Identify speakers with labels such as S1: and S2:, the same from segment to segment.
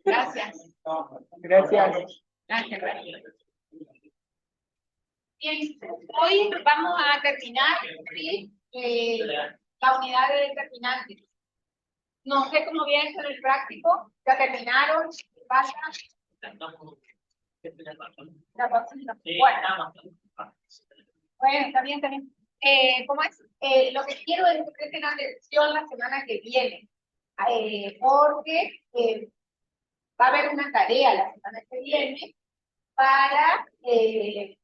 S1: Gracias.
S2: Gracias.
S1: Gracias. Bien, hoy vamos a terminar, ¿sí? La unidad de determinantes. No sé cómo viene en el práctico. ¿Ya terminaron? ¿Pasa? Bueno, está bien, está bien. ¿Cómo es? Lo que quiero es que presten atención la semana que viene, porque va a haber una tarea la semana que viene para que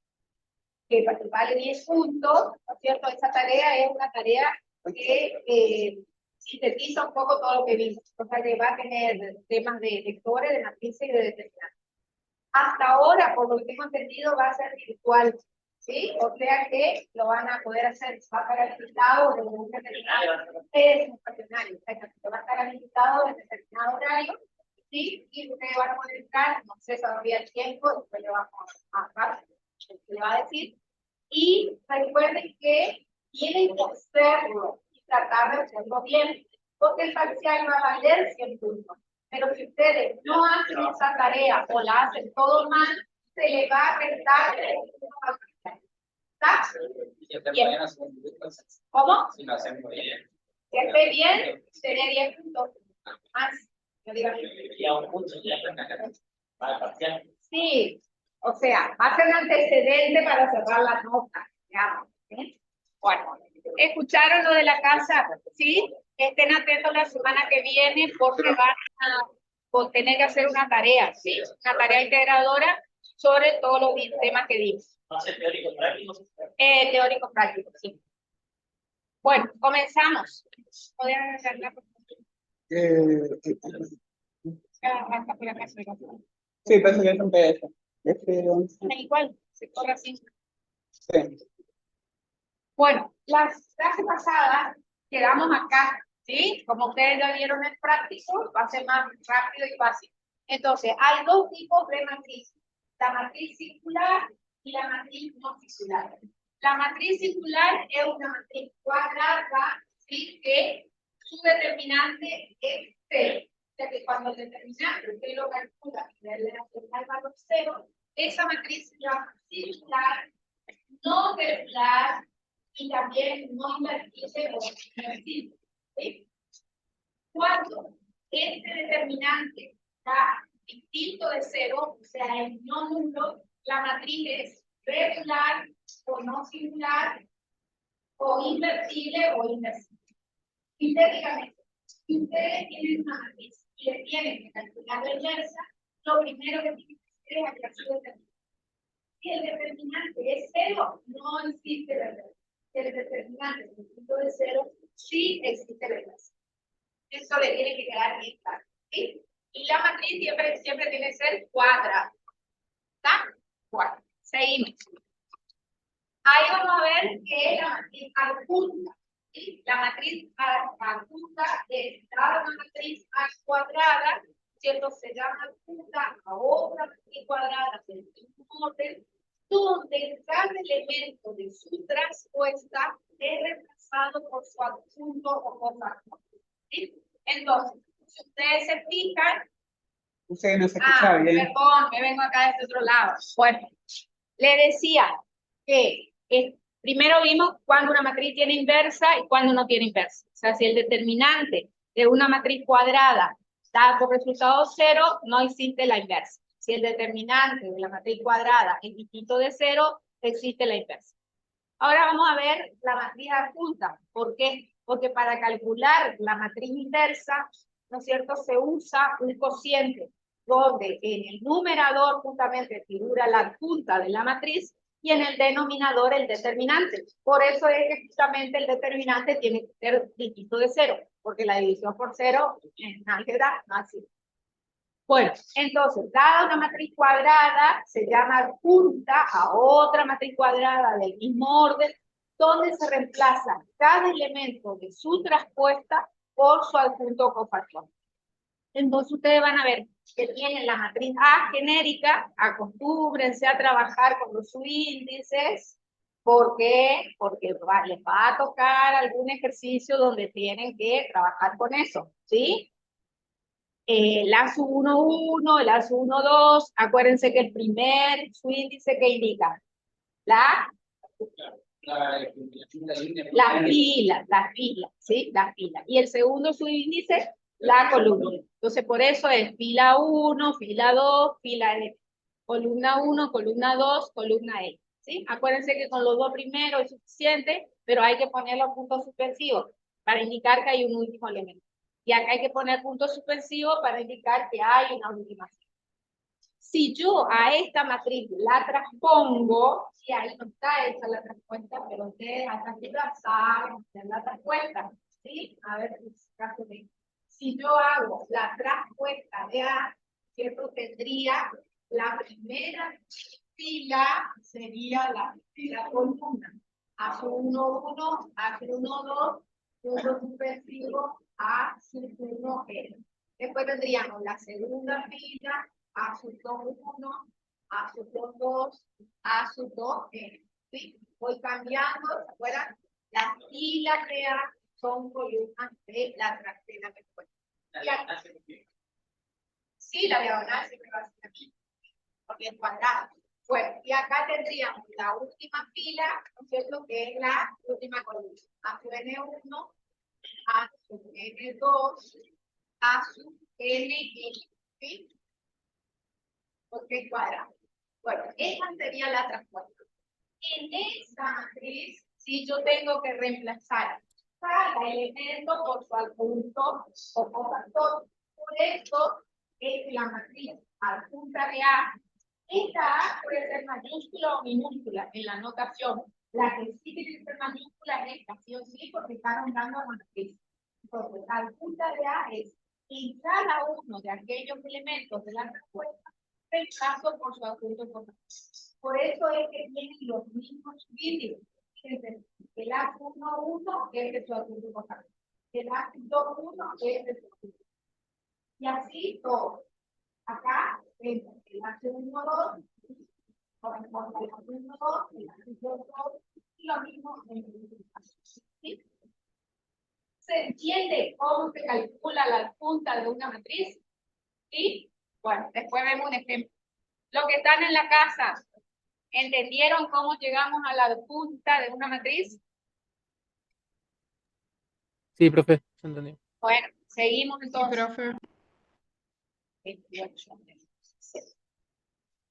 S1: vale 10 puntos, ¿no es cierto? Esa tarea es una tarea que sintetiza un poco todo lo que vimos, o sea que va a tener temas de vectores, de matrices y de determinantes. Hasta ahora, por lo que tengo entendido, va a ser virtual, ¿sí? O sea que lo van a poder hacer, va a estar habilitado de un determinado, va a estar habilitado en determinado horario, ¿sí? Y ustedes van a poder entrar, no sé todavía el tiempo, después le vamos a le va a decir. Y recuerden que tienen que hacerlo y tratar de hacerlo bien, porque el parcial va a valer 100 puntos. Pero si ustedes no hacen esa tarea o la hacen todo mal, se le va a restar. ¿Está? Bien. ¿Cómo? Si lo hacemos bien. Si esté bien, sería 10 puntos. Más. Sí, o sea, va a ser un antecedente para cerrar la nota. ¿Sí? Bueno, ¿escucharon lo de la casa? ¿Sí? Estén atentos la semana que viene porque van a tener que hacer una tarea, ¿sí? Una tarea integradora sobre todos los temas que dimos. ¿Va a ser teórico práctico? Teórico práctico, sí. Bueno, comenzamos. ¿Podrían hacer la
S2: Sí, pensé que es un PDF.
S1: Igual, se corre así.
S2: Sí.
S1: Bueno, las clases pasadas quedamos acá, ¿sí? Como ustedes ya vieron el práctico, va a ser más rápido y fácil. Entonces, hay dos tipos de matriz. La matriz circular y la matriz no circular. La matriz circular es una matriz cuadrada, ¿sí? Que su determinante es 0. O sea que cuando el determinante usted lo calcula y le da el valor 0, esa matriz se llama circular, no circular y también no invertirse o invertir. ¿Sí? Cuando este determinante está distinto de 0, o sea, es no nulo, la matriz es regular o no singular, o invertible o inversible. Sintéticamente, si ustedes tienen una matriz y le tienen que calcular la inversa, lo primero que tienen que hacer es hallar su determinante. Si el determinante es 0, no existe la inversa. Si el determinante es distinto de 0, sí existe la inversa. Eso le tiene que quedar bien claro, ¿sí? Y la matriz siempre tiene que ser cuadrada. ¿Está? Bueno, seguimos. Ahí vamos a ver que la matriz adjunta, ¿sí? La matriz adjunta es dada una matriz A cuadrada, ¿cierto? Se llama adjunta a otra matriz cuadrada del mismo orden, donde cada elemento de su traspuesta es reemplazado por su adjunto o cofactor. ¿Sí? Entonces, si ustedes se fijan.
S2: Usted no se escucha bien.
S1: Perdón, me vengo acá de este otro lado. Bueno, le decía que primero vimos cuando una matriz tiene inversa y cuando no tiene inversa. O sea, si el determinante de una matriz cuadrada da por resultado 0, no existe la inversa. Si el determinante de la matriz cuadrada es distinto de 0, existe la inversa. Ahora vamos a ver la matriz adjunta. ¿Por qué? Porque para calcular la matriz inversa, ¿no es cierto?, se usa un cociente donde en el numerador justamente figura la adjunta de la matriz y en el denominador el determinante. Por eso es que justamente el determinante tiene que ser distinto de 0, porque la división por 0 en álgebra no así. Bueno, entonces, dada una matriz cuadrada, se llama adjunta a otra matriz cuadrada del mismo orden, donde se reemplaza cada elemento de su traspuesta por su adjunto cofactor. Entonces, ustedes van a ver que tienen la matriz A genérica, acostúmbrense a trabajar con los subíndices, ¿Por qué? Porque les va a tocar algún ejercicio donde tienen que trabajar con eso, ¿sí? El ASU 1.1, el ASU 1.2, acuérdense que el primer subíndice que indica las filas, ¿sí? Las filas. Y el segundo subíndice, la columna. Entonces, por eso es fila 1, fila 2, fila E. Columna 1, columna 2, columna E. ¿Sí? Acuérdense que con los dos primeros es suficiente, pero hay que poner los puntos suspensivos para indicar que hay un último elemento. Y acá hay que poner puntos suspensivos para indicar que hay una última fila. Si yo a esta matriz la transpongo, y ahí no está hecha la transpuesta, pero ustedes hasta aquí la saben, la transpuesta, ¿sí? A ver, si yo hago la transpuesta de A, ¿cierto? Tendría la primera fila, sería la columna. A1, A1, 2, punto suspensivo, A1, Después tendríamos la segunda fila, A1, A2, A2, ¿sí? Voy cambiando, ¿se acuerdan? Las filas de A son columnas de la trasera después. Sí, la diagonal siempre va a ser aquí, porque es cuadrado. Bueno, y acá tendríamos la última fila, ¿no es cierto? Que es la última columna. A sub N1, A sub N2, A sub N1, ¿sí? Porque es cuadrado. Bueno, esa sería la transpuesta. En esta matriz, si yo tengo que reemplazar cada elemento por su adjunto o cofactor, por eso es la matriz adjunta de A. Esta A puede ser mayúscula o minúscula en la notación. La que sí tiene que ser mayúscula es esta, sí o sí, porque está nombrando a la matriz. Entonces, la adjunta de A es en cada uno de aquellos elementos de la respuesta, reemplazo por su adjunto cofactor. Por eso es que tienen los mismos vídeos. El A1.1 es de su adjunto cofactor. El A2.1 es de su adjunto. Y así todo. Acá, el H1.2 corresponde al H1.2, el H2.2 y lo mismo en el caso. ¿Sí? ¿Se entiende cómo se calcula la adjunta de una matriz? ¿Sí? Bueno, después vemos un ejemplo. Los que están en la casa, ¿entendieron cómo llegamos a la adjunta de una matriz?
S3: Sí, profe, se entendió.
S1: Bueno, seguimos entonces.
S4: Sí, profe.
S1: 28.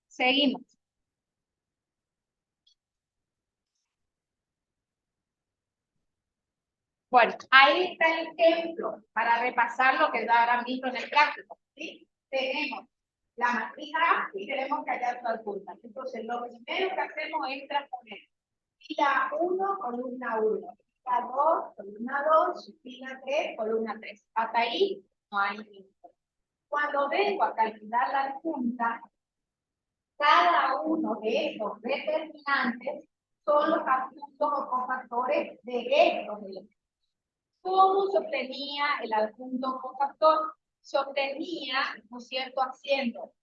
S1: Seguimos. Bueno, ahí está el ejemplo para repasar lo que ya habrán visto en el práctico. ¿Sí? Tenemos la matriz A y tenemos que hallar su adjunta. Entonces, lo primero que hacemos es transponer fila 1, columna 1, fila 2, columna 2, fila 3, columna 3. Hasta ahí no hay ningún. Cuando vengo a calcular la adjunta, cada uno de estos determinantes son los adjuntos o cofactores de estos elementos. ¿Cómo se obtenía el adjunto cofactor? Se obtenía, ¿no es cierto?, haciendo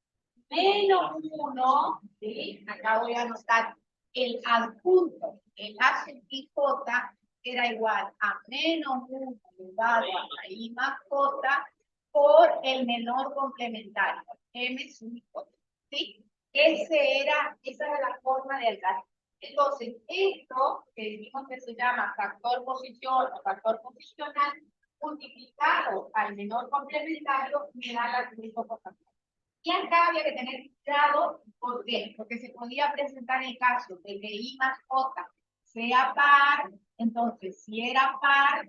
S1: -1, ¿sí? Acá voy a anotar el adjunto, el H y J era igual a -1 elevado a I más J por el menor complementario, M sub J, ¿sí? Esa era la forma de alcanzar. Entonces, esto que dijimos que se llama factor posición o factor posicional, multiplicado al menor complementario, me da la adjunto cofactor. Y acá había que tener cuidado, ¿por qué? Porque se podía presentar el caso de que I más J sea par. Entonces, si era par,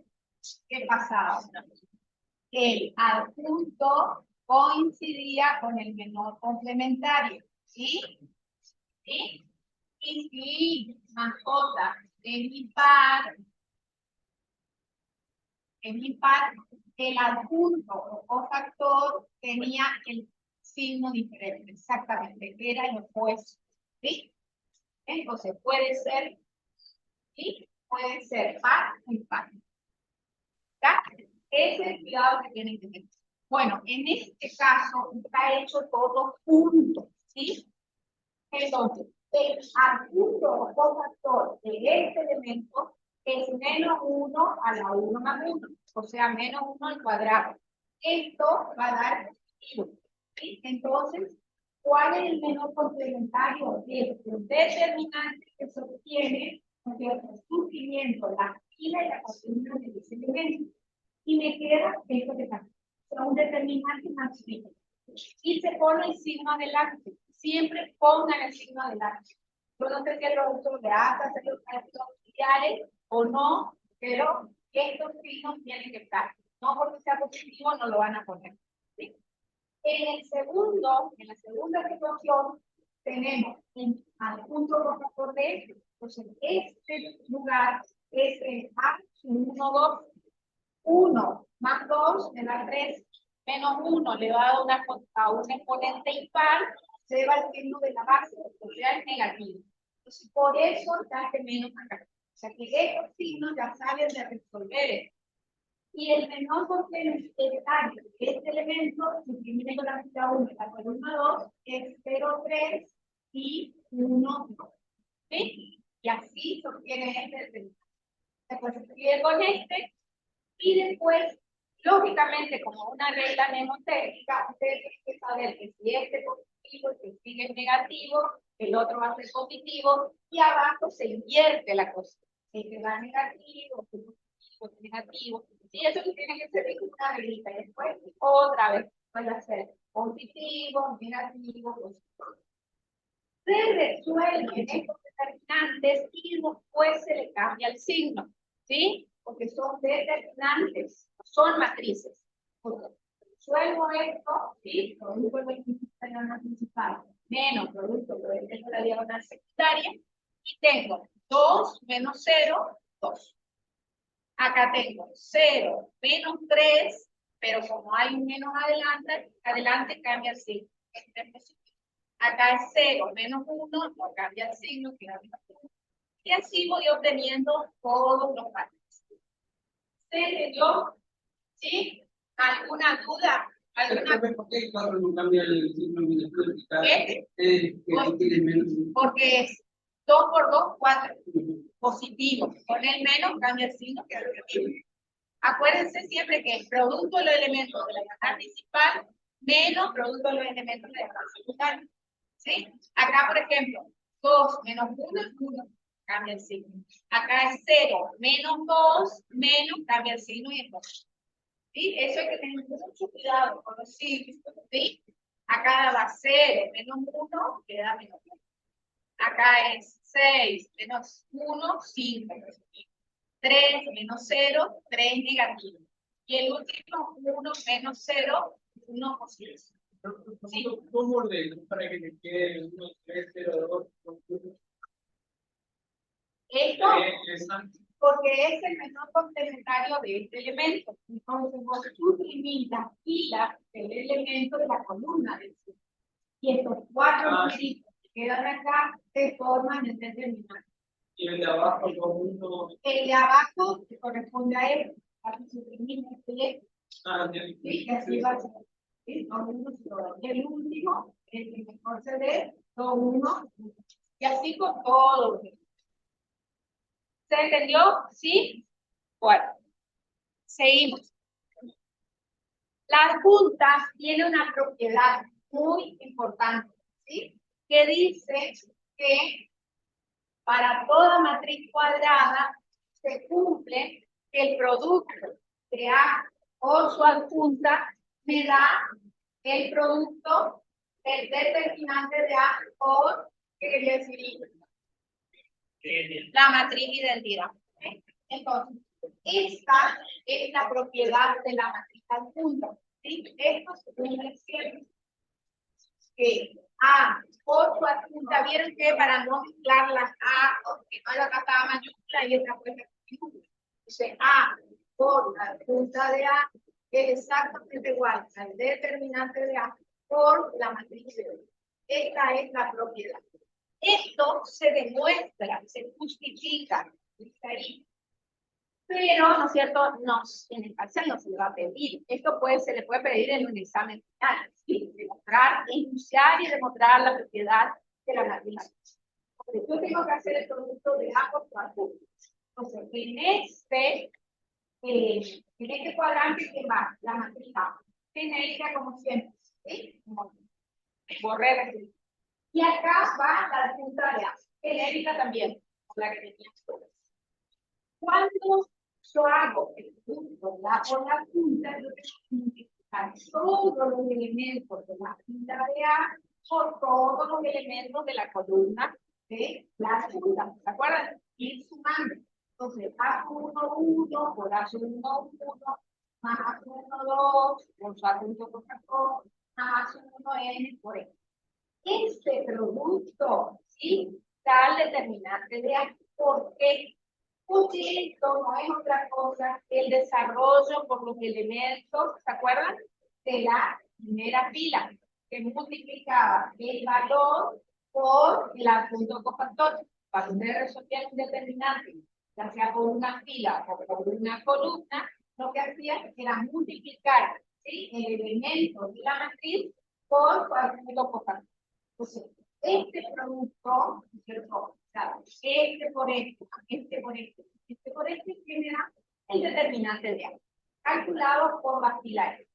S1: ¿qué pasaba? El adjunto coincidía con el menor complementario, ¿sí? ¿Sí? Y si I más J es impar, el adjunto o cofactor tenía el signo diferente, exactamente, que era el opuesto, ¿sí? Entonces puede ser, ¿sí? Puede ser par o impar. ¿Está? Ese es el cuidado que tienen que tener. Bueno, en este caso está hecho todo junto, ¿sí? Entonces, el adjunto o cofactor de este elemento es menos 1 a la 1 más 1, o sea, menos 1 al cuadrado. Esto va a dar positivo, ¿sí? Entonces, ¿cuál es el menor complementario? Es el determinante que se obtiene suprimiendo la fila y la columna de ese elemento. Y me queda esto que está. Son un determinante más chico. Y se pone el signo adelante. Siempre pongan el signo adelante. Yo no sé si el producto de ASA se los auxiliares o no, pero estos signos tienen que estar. No porque sea positivo no lo van a poner. ¿Sí? En la segunda situación, tenemos un adjunto por factor de este. Entonces, este lugar es el A1, 2, 1 más 2 me da 3, menos 1 le va a un exponente impar, se va el signo de la base, o sea, es negativo. Entonces, por eso da este menos acá. O sea, que estos signos ya salen de resolver esto. Y el menor complementario de este elemento, suprimiendo la fila 1 y la columna 2, es 0, 3 y 1, 2. ¿Sí? Y así se obtiene este determinante. Después se escribe con este, y después, lógicamente, como una regla mnemotécnica, ustedes tienen que saber que si este es positivo, el que sigue es negativo, el otro va a ser positivo, y abajo se invierte la cosa. Este va negativo, positivo, negativo. Y eso tiene que ser una reglita. Y después, otra vez, puede ser positivo, negativo, positivo. Se resuelven estos determinantes y después se le cambia el signo, ¿sí? Porque son determinantes, son matrices. Resuelvo esto, ¿sí? Producto de la diagonal principal menos producto de la diagonal secundaria y tengo 2 menos 0, 2. Acá tengo 0 menos 3, pero como hay un menos adelante cambia el signo. Acá es 0 menos 1, no cambia el signo, queda menos 1. Y así voy obteniendo todos los valores. ¿Se entendió? ¿Sí? ¿Alguna duda?
S2: ¿Por qué 4 no cambia el signo
S1: ¿Qué? Porque es 2 por 2, 4. Positivo. Con el menos cambia el signo, queda negativo. Acuérdense siempre que es producto de los elementos de la diagonal principal menos producto de los elementos de la diagonal secundaria. ¿Sí? Acá, por ejemplo, 2 menos 1 es 1, cambia el signo. Acá es 0 menos 2, menos, cambia el signo y es 2. ¿Sí? Eso hay que tener mucho cuidado con los signos. ¿Sí? Acá va 0 menos 1, queda menos 1. Acá es 6 menos 1, 5. 3 menos 0, 3 negativo. Y el último, 1 menos 0, 1 positivo. ¿Sí?
S2: ¿Cómo ordeno para que me quede 1, 3, 0, 2?
S1: Esto, porque es el menor complementario de este elemento. Entonces, vos suprimís la fila del elemento de la columna del signo. Y estos 4 numeritos que quedan acá se forman el determinante.
S2: Y el de abajo, 2, 1.
S1: El de abajo que corresponde a él, aquí suprimimos este. Sí, y así va a ser. ¿Sí? 2, 1, 0. Y el último, el que mejor se ve, 2, 1. Y así con todo. ¿Se entendió? ¿Sí? Bueno, seguimos. La adjunta tiene una propiedad muy importante, ¿sí? Que dice que para toda matriz cuadrada se cumple que el producto de A por su adjunta me da el producto del determinante de A por, ¿qué quería decir? La matriz identidad. Entonces, esta es la propiedad de la matriz adjunta. ¿Sí? Esto se cumple siempre. Que A por su adjunta, vieron que para no mezclar las A, porque no la estaba mayúscula y esta fue minúscula. Entonces, A por la adjunta de A es exactamente igual al determinante de A por la matriz de B. Esta es la propiedad. Esto se demuestra, se justifica, está ahí. Pero, ¿no es cierto? En el parcial no se le va a pedir. Esto se le puede pedir en un examen final. ¿Sí? Demostrar, enunciar y demostrar la propiedad de la matriz. Yo tengo que hacer el producto de A por cuadro. Entonces, en este cuadrante que va la matriz A, genérica como siempre, ¿sí? Borré. Y acá va la punta de A, genérica también, la que tenía. Cuando yo hago el punto de A por la punta, yo tengo que multiplicar todos los elementos de la punta de A por todos los elementos de la columna de la segunda. ¿Se acuerdan? Ir sumando. Entonces, A1, 1, por A1, 1, más A1, 2, por A1, 2, más A1, N, por N. Este producto, ¿sí? Da el determinante de A. ¿Por qué? Porque esto no es otra cosa que el desarrollo por los elementos, ¿se acuerdan? De la primera fila, que multiplicaba el valor por el punto cofactor. Para ustedes resolver un determinante, ya sea por una fila o por una columna, lo que hacía era multiplicar, ¿sí?, el elemento de la matriz por el punto cofactor. Entonces, este producto, ¿cierto? Este por este genera el determinante de A, calculado por las pilares.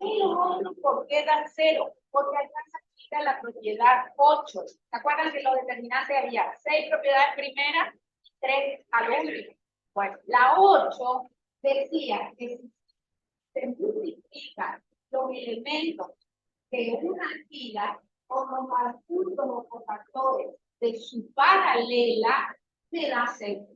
S1: Y los otros, ¿por qué dan 0? Porque acá se aplica la propiedad 8. ¿Se acuerdan que los determinantes había 6 propiedades primeras y 3 al último? Bueno, la 8 decía que si se multiplican los elementos de una fila con los puntos o cofactores de su paralela, se da 0.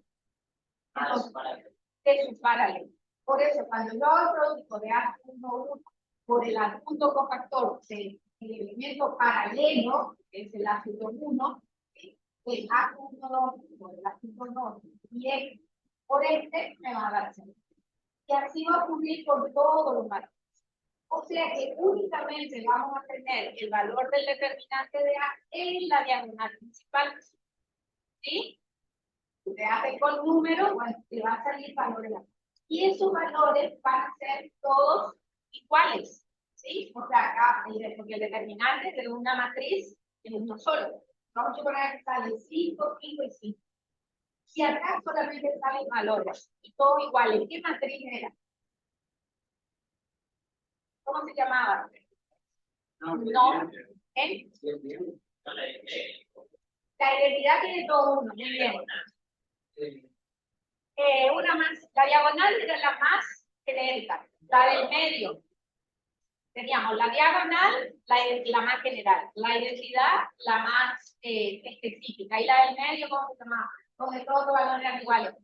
S1: De su paralela. Por eso, cuando yo hago el producto de A1, por el punto cofactor del elemento paralelo, que es el A1, el A1 por el A1 y el por este me va a dar 0. Y así va a ocurrir con todos los valores. O sea que únicamente vamos a tener el valor del determinante de A en la diagonal principal. ¿Sí? Usted hace con números, bueno, le va a salir valores. Y esos valores van a ser todos iguales. ¿Sí? O sea, acá, porque el determinante de una matriz es uno solo. Vamos a suponer que sale 5, 5 y 5. Y acá solamente salen valores. Y todos iguales. ¿Qué matriz era? ¿Cómo se llamaba? No. ¿Eh? La identidad tiene todo uno. Muy bien. Una más. La diagonal era la más genérica. La del medio. Teníamos la diagonal, la más general. La identidad, la más específica. Y la del medio, ¿cómo se llama? Donde todos los valores eran iguales.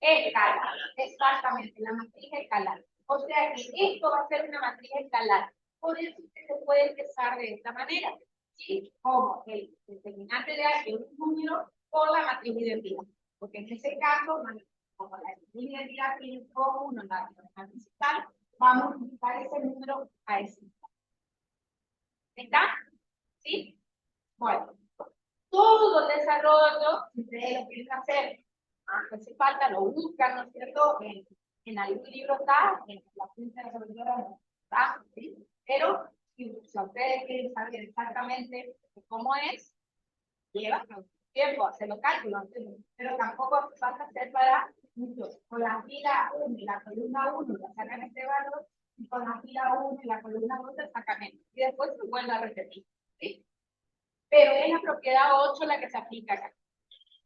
S1: Escalar. Exactamente. La matriz escalar. O sea que esto va a ser una matriz escalar. Por eso se puede empezar de esta manera. ¿Sí? Como el determinante de A, que es un número, por la matriz de identidad. Porque en ese caso, como la matriz de identidad tiene como uno en la diagonal principal, vamos a multiplicar ese número a ese. ¿Está? ¿Sí? Bueno. Todo el desarrollo, si ustedes lo quieren hacer, hace falta, lo buscan, ¿no es cierto? En algún libro está, en la ciencia de la profesora está, ¿sí? Pero si ustedes quieren saber exactamente cómo es, lleva tiempo, hacerlo cálculo, pero tampoco hace falta hacer para muchos. Con la fila 1 y la columna 1 le sacan este valor, y con la fila 1 y la columna 2 le sacan esto. Y después se vuelve a repetir, ¿sí? Pero es la propiedad 8 la que se aplica acá.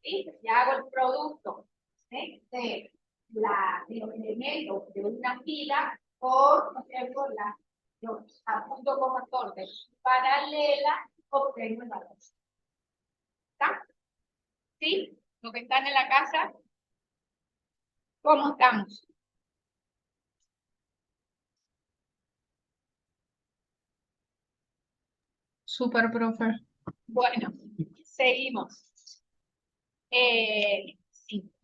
S1: ¿Sí? Ya hago el producto, ¿sí?, de los elementos de una fila por, ¿no es cierto?, los puntos cofactor de paralela, obtengo el valor. ¿Está? ¿Sí? Los que están en la casa, ¿cómo estamos?
S4: Super, profe.
S1: Bueno, seguimos. Sí.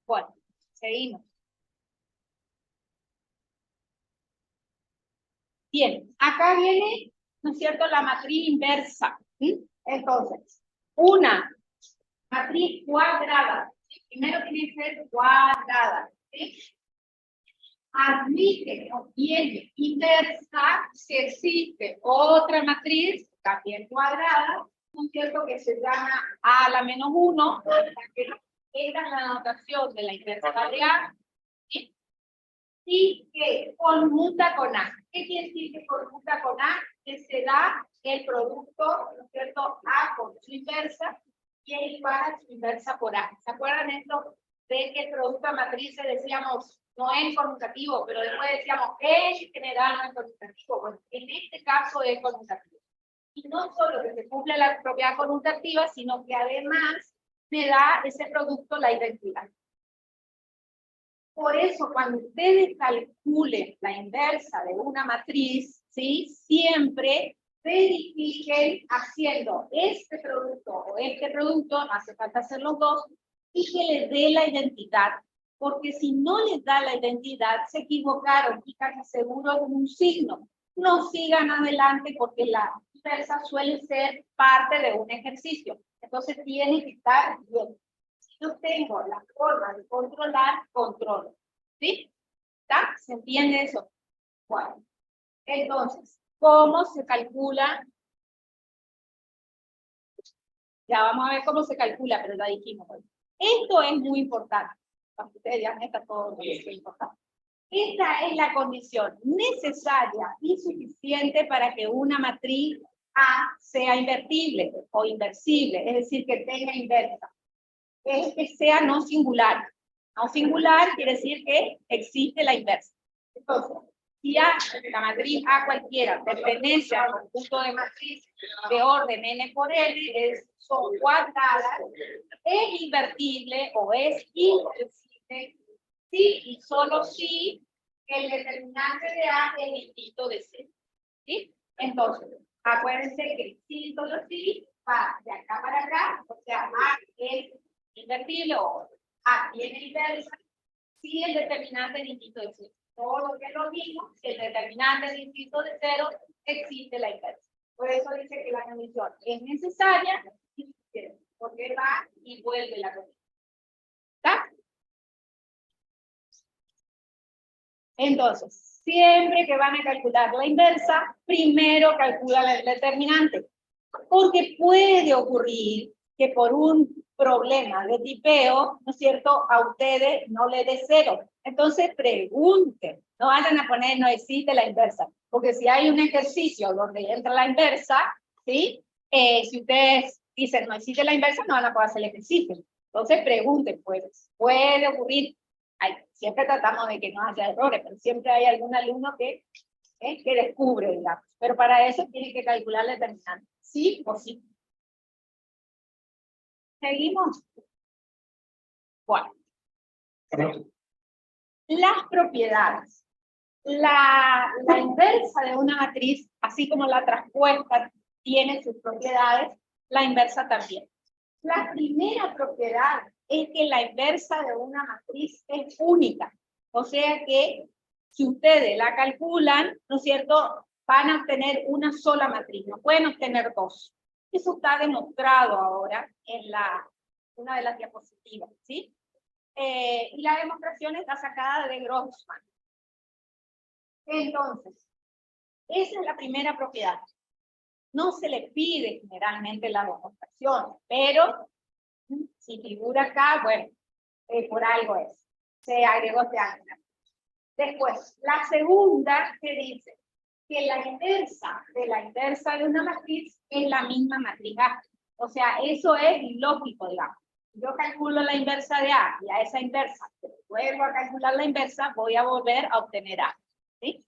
S1: Bueno, seguimos. Bien, acá viene, ¿no es cierto?, la matriz inversa. ¿Sí? Entonces, una Matriz cuadrada. Primero tiene que ser cuadrada. ¿Sí? Admite o tiene inversa si existe otra matriz, también cuadrada, ¿no es cierto?, que se llama A a la menos 1, que esta es la notación de la inversa de A, ¿sí? Y que conmuta con A. ¿Qué quiere decir que conmuta con A? Que se da el producto, ¿no es cierto?, A por su inversa, y es igual a su inversa por A. ¿Se acuerdan esto de que el producto de matrices decíamos no es conmutativo, pero después decíamos en general no es conmutativo? Bueno, en este caso es conmutativo. Y no solo que se cumple la propiedad conmutativa, sino que además me da ese producto la identidad. Por eso, cuando ustedes calculen la inversa de una matriz, ¿sí?, siempre verifiquen haciendo este producto o este producto, no hace falta hacer los dos, y que les dé la identidad. Porque si no les da la identidad, se equivocaron y casi seguro con un signo. No sigan adelante porque la inversa suele ser parte de un ejercicio. Entonces tiene que estar bien. Si yo tengo la forma de controlar, controlo. ¿Sí? ¿Está? ¿Se entiende eso? Bueno. Entonces, ¿cómo se calcula? Ya vamos a ver cómo se calcula, pero ya dijimos. Esto es muy importante. Para que ustedes vean, está todo muy importante. Esta es la condición necesaria y suficiente para que una matriz A sea invertible o inversible, es decir, que tenga inversa. Es que sea no singular. No singular quiere decir que existe la inversa. Entonces, si A, la matriz A cualquiera pertenece al conjunto de matrices de orden n por n, son cuadradas, es invertible o es inversible si y solo si el determinante de A es distinto de C. ¿Sí? Entonces, acuérdense que si solo si va de acá para acá, o sea, A es invertible o A tiene inversa, si el determinante es distinto de C. Todo lo que es lo mismo, si el determinante es distinto de 0, existe la inversa. Por eso dice que la condición es necesaria, porque va y vuelve la condición. ¿Está? Entonces, siempre que van a calcular la inversa, primero calculan el determinante. Porque puede ocurrir que por un problema de tipeo, ¿no es cierto?, a ustedes no le dé 0. Entonces pregunten, no vayan a poner no existe la inversa, porque si hay un ejercicio donde entra la inversa, ¿sí? Si ustedes dicen no existe la inversa, no van a poder hacer el ejercicio. Entonces pregunten, pues, puede ocurrir, siempre tratamos de que no haya errores, pero siempre hay algún alumno que descubre, digamos. Pero para eso tiene que calcular el determinante. ¿Sí o sí? ¿Seguimos? Bueno. Las propiedades. La inversa de una matriz, así como la traspuesta tiene sus propiedades, la inversa también. La primera propiedad es que la inversa de una matriz es única. O sea que si ustedes la calculan, ¿no es cierto?, van a obtener una sola matriz, no pueden obtener dos. Eso está demostrado ahora en una de las diapositivas, ¿sí? Y la demostración está sacada de Grossman. Entonces, esa es la primera propiedad. No se le pide generalmente la demostración, pero si figura acá, bueno, por algo es. Se agregó este ángulo. Después, la segunda que dice que la inversa de una matriz es la misma matriz A. O sea, eso es lógico, digamos. Yo calculo la inversa de A y a esa inversa vuelvo a calcular la inversa, voy a volver a obtener A. ¿Sí?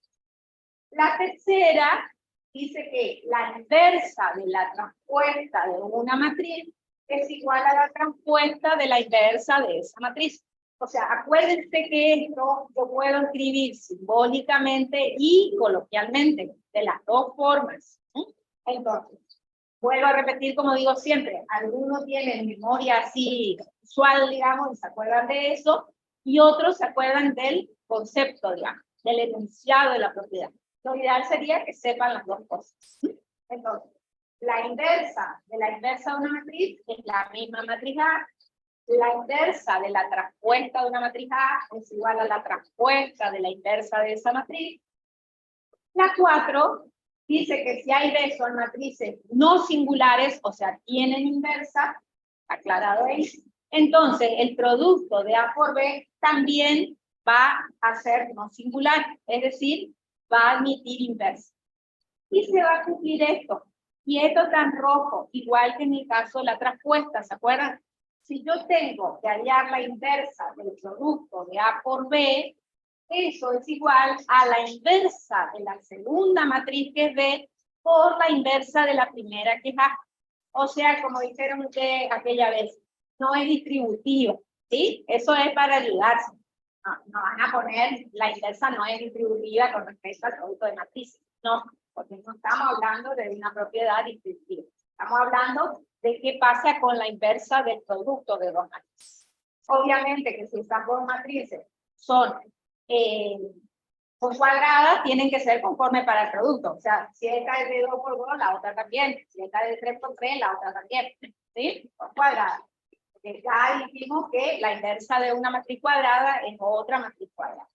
S1: La tercera dice que la inversa de la traspuesta de una matriz es igual a la traspuesta de la inversa de esa matriz. O sea, acuérdense que esto yo puedo escribir simbólicamente y coloquialmente, de las dos formas. Entonces, vuelvo a repetir como digo siempre, algunos tienen memoria así visual, digamos, y se acuerdan de eso, y otros se acuerdan del concepto, digamos, del enunciado de la propiedad. Lo ideal sería que sepan las dos cosas. Entonces, La inversa de la inversa de una matriz es la misma matriz A. La inversa de la traspuesta de una matriz A es igual a la traspuesta de la inversa de esa matriz. La 4 dice que si A y B son matrices no singulares, o sea, tienen inversa, aclarado ahí, entonces el producto de A por B también va a ser no singular, es decir, va a admitir inversa. Y se va a cumplir esto. Y esto está en rojo, igual que en el caso de la traspuesta, ¿se acuerdan? Si yo tengo que hallar la inversa del producto de A por B, eso es igual a la inversa de la segunda matriz que es B por la inversa de la primera que es A. O sea, como dijeron ustedes aquella vez, no es distributiva, ¿sí? Eso es para ayudarse. No van a poner la inversa no es distributiva con respecto al producto de matrices. No, porque no estamos hablando de una propiedad distributiva. Estamos hablando de qué pasa con la inversa del producto de dos matrices. Obviamente que si estas dos matrices son por cuadradas, tienen que ser conformes para el producto. O sea, si esta es de 2 por 2, la otra también. Si esta es de 3 por 3, la otra también. ¿Sí? Por cuadradas. Porque ya dijimos que la inversa de una matriz cuadrada es otra matriz cuadrada.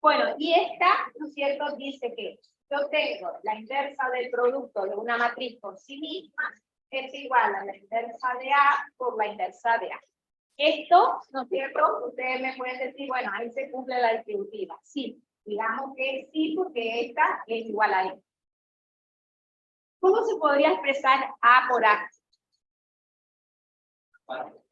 S1: Bueno, y esta, ¿no es cierto?, dice que yo tengo la inversa del producto de una matriz por sí misma es igual a la inversa de A por la inversa de A. Esto, ¿no es cierto? Ustedes me pueden decir, bueno, ahí se cumple la distributiva. Sí, digamos que sí, porque esta es igual a esta. ¿Cómo se podría expresar A por A?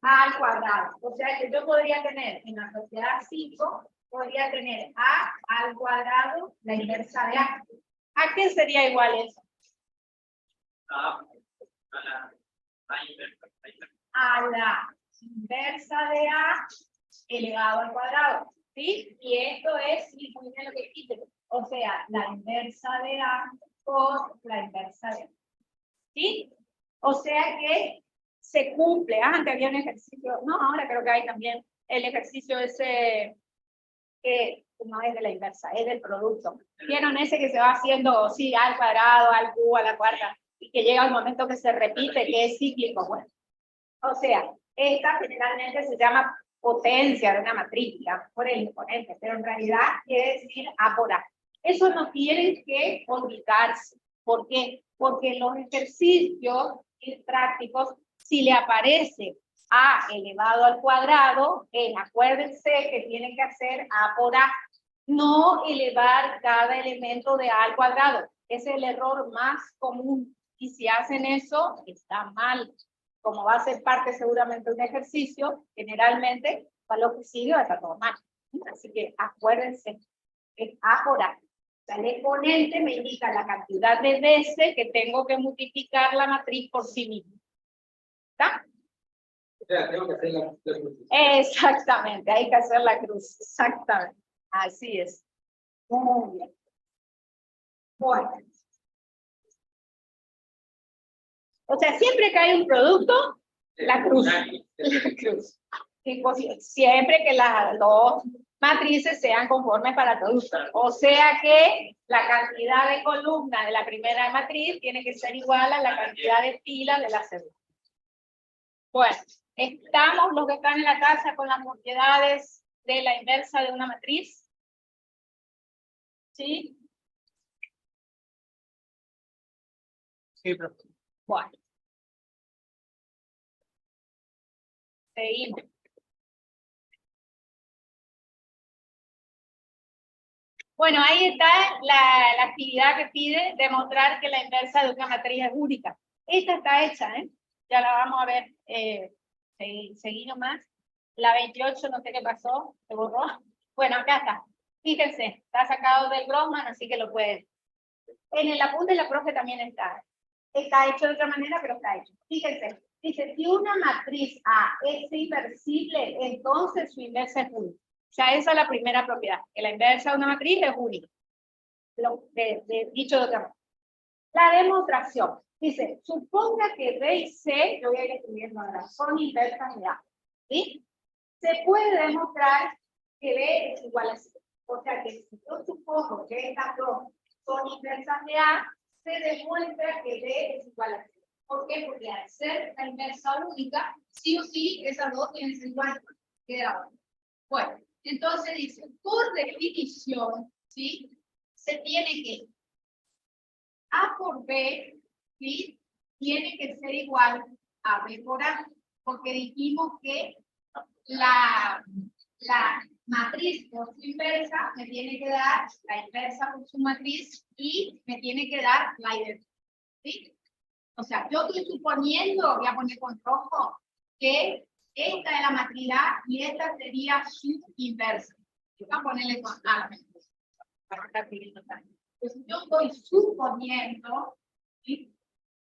S1: A al cuadrado. O sea que yo podría tener en la propiedad 5, podría tener A al cuadrado, la inversa de A. ¿A qué sería igual eso? A la inversa de A elevado al cuadrado. ¿Sí? Y esto es, sí, muy bien lo que dijiste. O sea, la inversa de A por la inversa de A. ¿Sí? O sea que se cumple. Antes había un ejercicio, no, ahora creo que hay también el ejercicio ese que no es de la inversa, es del producto. ¿Vieron ese que se va haciendo, sí, al cuadrado, al cubo, a la cuarta, y que llega un momento que se repite, que es cíclico? Bueno, o sea, esta generalmente se llama potencia de una matriz, por el exponente, pero en realidad quiere decir A por A. Eso no tienen que olvidarse. ¿Por qué? Porque en los ejercicios prácticos, si le aparece A elevado al cuadrado, acuérdense que tienen que hacer A por A. No elevar cada elemento de A al cuadrado. Ese es el error más común. Y si hacen eso, está mal. Como va a ser parte seguramente de un ejercicio, generalmente para lo que sigue va a estar todo mal. Así que acuérdense, es A por A. O sea, el exponente me indica la cantidad de veces que tengo que multiplicar la matriz por sí misma. ¿Está?
S2: O sea, tengo que hacer la cruz.
S1: Exactamente, hay que hacer la cruz. Exactamente. Así es. Muy bien. Bueno. O sea, siempre que hay un producto, la cruz. La cruz. Siempre que las dos matrices sean conformes para el producto. O sea que la cantidad de columnas de la primera matriz tiene que ser igual a la cantidad de filas de la segunda. Bueno, estamos los que están en la casa con las propiedades de la inversa de una matriz. ¿Sí?
S3: Sí, profe.
S1: Bueno. Seguimos. Bueno, ahí está la actividad que pide demostrar que la inversa de una matriz es única. Esta está hecha, ¿eh? Ya la vamos a ver. Seguí nomás. La 28, no sé qué pasó, se borró. Bueno, acá está. Fíjense, está sacado del Grossman, así que lo pueden. En el apunte de la profe también está. Está hecho de otra manera, pero está hecho. Fíjense, dice, si una matriz A es inversible, entonces su inversa es única. O sea, esa es la primera propiedad, que la inversa de una matriz es única. Dicho de otra manera. La demostración. Dice, suponga que B y C, yo voy a ir escribiendo ahora, son inversas de A. ¿Sí? Se puede demostrar que B es igual a C. O sea que si yo supongo que estas dos son inversas de A, se demuestra que B es igual a C. ¿Por qué? Porque al ser la inversa única, sí o sí, esas dos tienen que ser iguales. Queda bueno. Bueno, entonces dice, por definición, ¿sí? Se tiene que A por B, ¿sí? Tiene que ser igual a B por A, porque dijimos que la matriz por su inversa me tiene que dar la inversa por su matriz y me tiene que dar la inversa, ¿sí? O sea, yo estoy suponiendo, voy a poner con rojo, que esta es la matriz A y esta sería su inversa. Voy a ponerle con A. Para estar escribiendo también. Pues yo estoy suponiendo, ¿sí?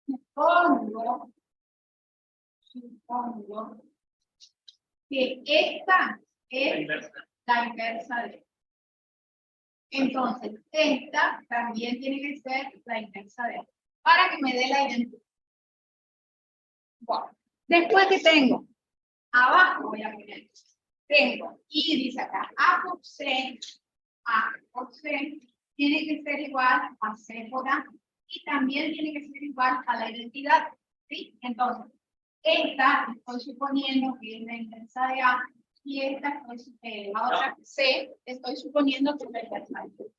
S1: Supongo que esta es la inversa de. Entonces, esta también tiene que ser la inversa de. Para que me dé la identidad. Bueno, después que tengo, abajo voy a poner, tengo, y dice acá, A por C tiene que ser igual a C por A, y también tiene que ser igual a la identidad, ¿sí? Entonces, esta estoy suponiendo que es la inversa de A, y esta la otra C estoy suponiendo que es la inversa de B.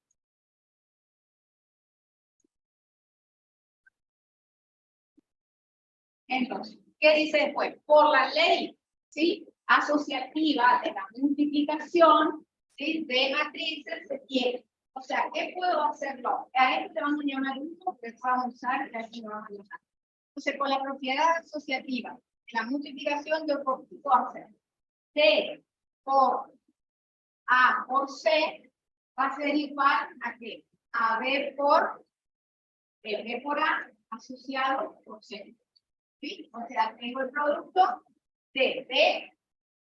S1: Entonces, ¿qué dice después? Por la ley, ¿sí? Asociativa de la multiplicación, ¿sí? De matrices se tiene. O sea, ¿qué puedo hacerlo? A esto te vamos a llamar uno, que vamos a usar, y aquí lo vamos a usar. Entonces, con la propiedad asociativa de la multiplicación, yo puedo hacer C por A por C va a ser igual a ¿qué? A B por A asociado por C. ¿Sí? O sea, tengo el producto de B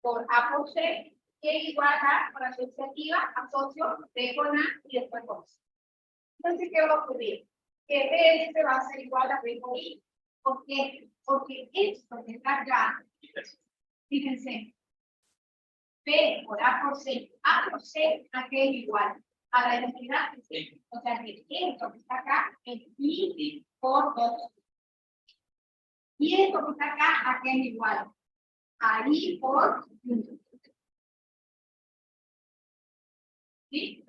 S1: por A por C, que es igual a, por asociativa, asocio B con A y después con C. Entonces, ¿qué va a ocurrir? Que B se va a ser igual a B por I. ¿Por qué? Porque esto que está acá, fíjense, B por A por C, A por C, ¿a qué es igual? A la identidad. O sea, que esto que está acá es I por 2. Y esto que está acá, ¿a qué es igual? A I por 1. ¿Sí?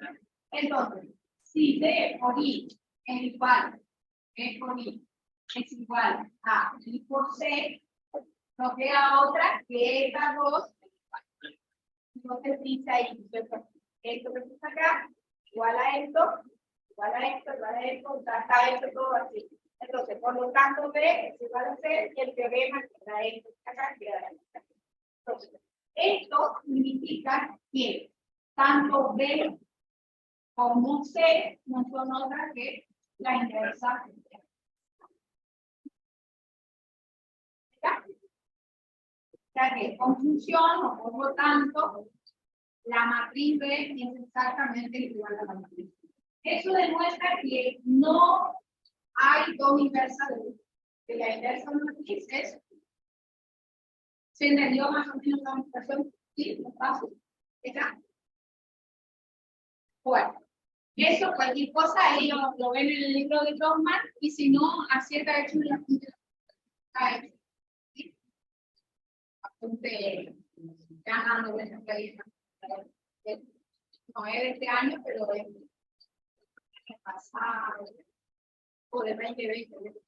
S1: Entonces, si D por I es igual, B por I es igual a I por C, no queda otra que estas dos. Entonces dice ahí, esto que está acá, igual a esto, igual a esto, igual a esto, está esto todo así. Entonces, por lo tanto, B es igual a C y el teorema queda esto acá, queda acá. Entonces, esto significa que tanto B como C no son otra que la inversa. ¿Ya? O sea que con función, o por lo tanto, la matriz B es exactamente igual a la matriz. Eso demuestra que no hay dos inversas de la inversa de una matriz. ¿Se entendió más o menos la demostración? Sí, los pasos. ¿Está? Bueno, eso, cualquier cosa, ahí lo ven en el libro de Grossman, y si no, así está hecho en la función. ¿Sí? Apunte, ganando de esa calidad. No es de este año, pero es de pasado, o de 2020.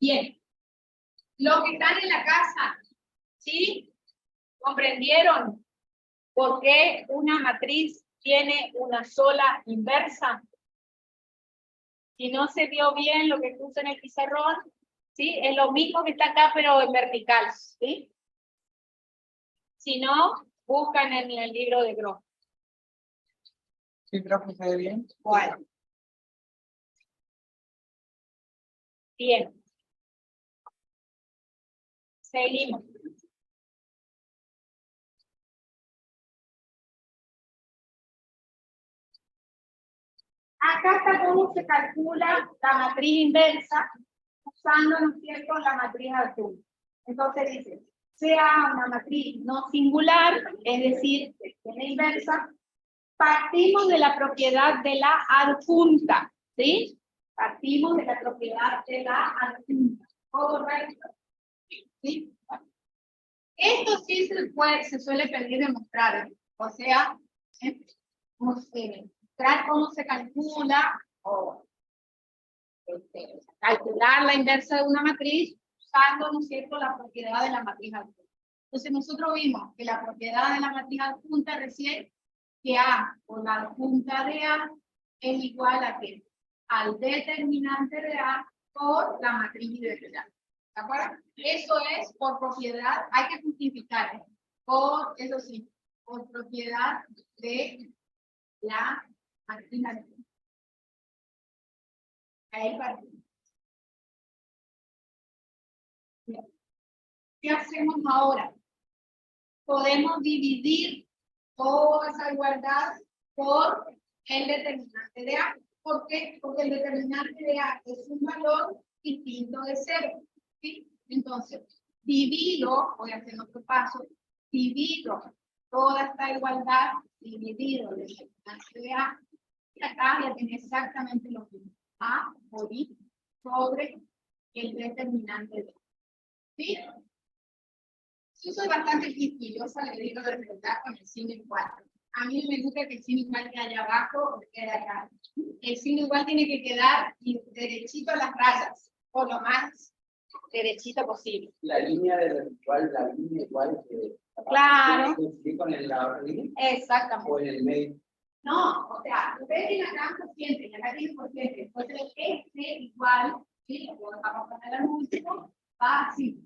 S1: Bien, los que están en la casa, ¿sí? ¿Comprendieron por qué una matriz tiene una sola inversa? Si no se vio bien lo que puse en el pizarrón, ¿sí? Es lo mismo que está acá, pero en vertical, ¿sí? Si no, buscan en el libro de Gross.
S3: Sí, profe, ¿se ve bien?
S1: ¿Cuál? Bien. Seguimos. Acá está cómo se calcula la matriz inversa usando, ¿no es cierto?, la matriz azul. Entonces dice, sea una matriz no singular, es decir, que tiene inversa, partimos de la propiedad de la adjunta. ¿Sí? Partimos de la propiedad de la adjunta. ¿Correcto? ¿Sí? Esto sí se suele pedir demostrar, o sea, mostrar cómo se calcula o calcular la inversa de una matriz usando, ¿no es cierto?, la propiedad de la matriz adjunta. Entonces nosotros vimos que la propiedad de la matriz adjunta recién que A por la adjunta de A es igual a ¿qué? Al determinante de A por la matriz identidad. ¿De acuerdo? Eso es por propiedad, hay que justificar, ¿eh? Por, eso sí, por propiedad de la matriz adjunta. Ahí partimos. ¿Qué hacemos ahora? Podemos dividir toda esa igualdad por el determinante de A. ¿Por qué? Porque el determinante de A es un valor distinto de 0. ¿Sí? Entonces, divido, voy a hacer otro paso, divido toda esta igualdad, dividido el determinante de A, y acá ya tiene exactamente lo mismo. A por I sobre el determinante de A. ¿Sí? Eso es bastante quisquillosa, le digo de verdad, con el signo igual. A mí me gusta que el signo igual quede allá abajo o quede acá. El signo igual tiene que quedar derechito a las rayas, o lo más derechito posible.
S2: La línea de igual, que
S1: Claro.
S2: con el lado de
S1: Exactamente.
S2: o en el medio.
S1: No, o sea, ustedes tienen acá un cociente, y acá tienen un cociente. Entonces, este igual, ¿sí? Lo vamos a poner al último, va así,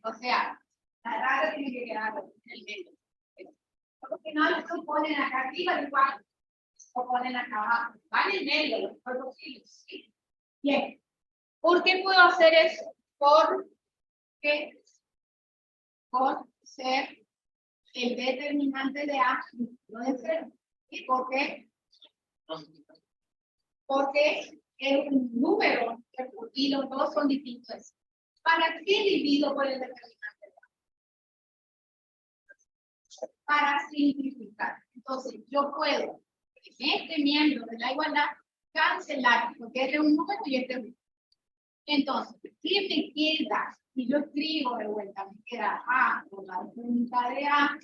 S1: o sea, la raya tiene que quedar en el medio. Porque no lo ponen acá arriba igual, o ponen acá abajo. Va en el medio, lo mejor posible, ¿sí? Bien. ¿Por qué puedo hacer eso? Porque por ser el determinante de A no de 0. ¿Y por qué? Porque es un número y los dos son distintos. ¿Para qué divido por el determinante de A? Para simplificar. Entonces, yo puedo, en este miembro de la igualdad, cancelar, porque este es un número y este es un. Entonces, ¿qué me queda? Si yo escribo de vuelta, me queda A por la adjunta de A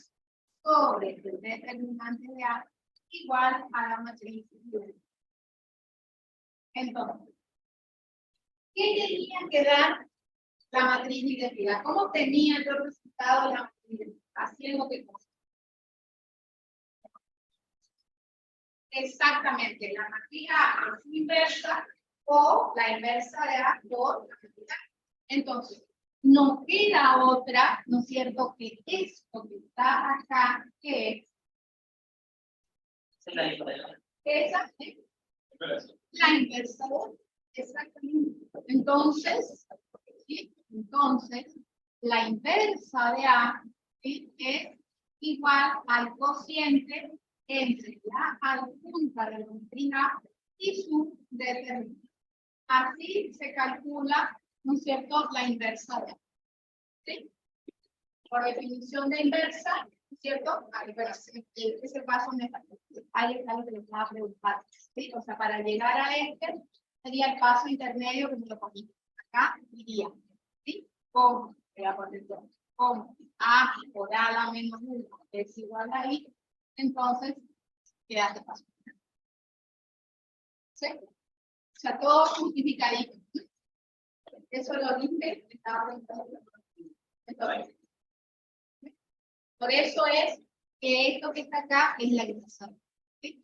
S1: sobre el determinante de A igual a la matriz de. Entonces, ¿qué tenía que dar la matriz de identidad? ¿Cómo tenía yo el resultado de la matriz de identidad? Haciendo qué cosa. Exactamente, la matriz A es inversa o la inversa de A por la matriz A. Entonces, nos queda otra, ¿no es cierto? Que esto que está acá, que es esa, la inversa de A. Exactamente. Entonces, ¿sí? Entonces, la inversa de A, ¿sí?, es igual al cociente entre la adjunta de la matriz A y su determinante. Así se calcula, ¿no es cierto?, la inversa de A. ¿Sí? Por definición de inversa, ¿no es cierto? Ese paso ahí está lo que les estaba preguntando. ¿Sí? O sea, para llegar a este, sería el paso intermedio que me lo cogí. Acá iría. ¿Sí? Como, como A por A la menos 1 es igual a I, entonces queda este paso. ¿Sí? O sea, todo justificadito. Eso lo dije, estaba preguntando. Entonces, por eso es que esto que está acá es la inversa. ¿Sí?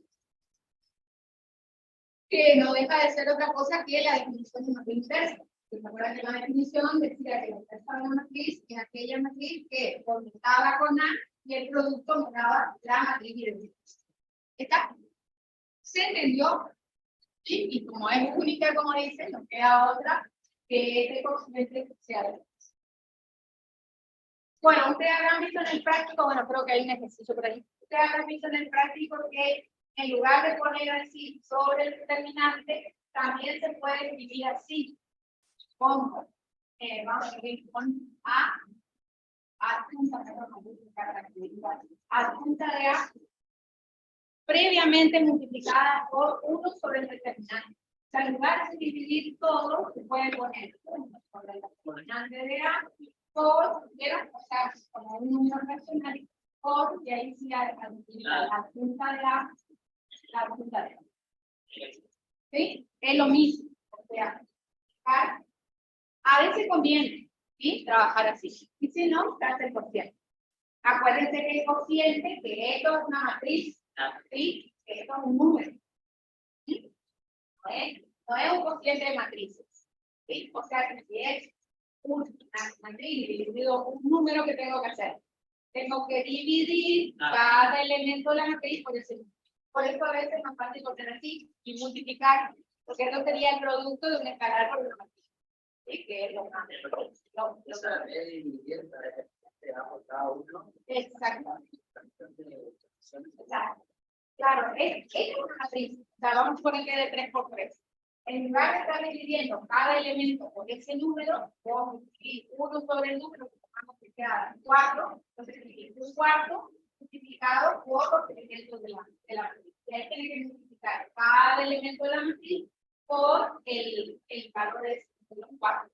S1: Que no deja de ser otra cosa que la definición de matriz inversa. ¿Se acuerdan que la definición decía que la inversa de una matriz es aquella matriz que conectaba con A y el producto me daba la matriz idéntica? ¿Está? ¿Se entendió? ¿Sí? Y como es única, como dicen, nos queda otra que este cociente sea de. Bueno, ustedes habrán visto en el práctico, bueno, creo que hay un ejercicio por ahí. Ustedes habrán visto en el práctico que en lugar de poner así sobre el determinante, también se puede dividir así. Con, vamos a ver, con A, adjunta de A, previamente multiplicada por 1 sobre el determinante. sea, en lugar de dividir todo, se puede poner por la determinante de A, por, ¿vieron? O sea, como un número racional, por, y ahí sí la punta de A, la punta de A. ¿Sí? Es lo mismo. O sea, a veces conviene, ¿sí? Trabajar así. Y si no, trata el cociente. Acuérdense que el cociente, que esto es una matriz, ¿sí? Que esto es un número. ¿Sí? No es un cociente de matrices. ¿Sí? O sea, que si es una matriz dividido un número que tengo que hacer. Tengo que dividir cada elemento de la matriz por ese número. Por eso a veces es más fácil poner así y multiplicar, porque eso sería el producto de un escalar por una matriz. ¿Sí? Que es lo más. Exacto. Claro, es una matriz. O sea, vamos a poner que de 3 por 3. En lugar de estar dividiendo cada elemento por ese número, vamos a dividir uno sobre el número que tomamos que sea 4, entonces un cuarto multiplicado por los elementos de la matriz. Y ahí tiene que multiplicar cada elemento de la matriz por el valor de un cuarto.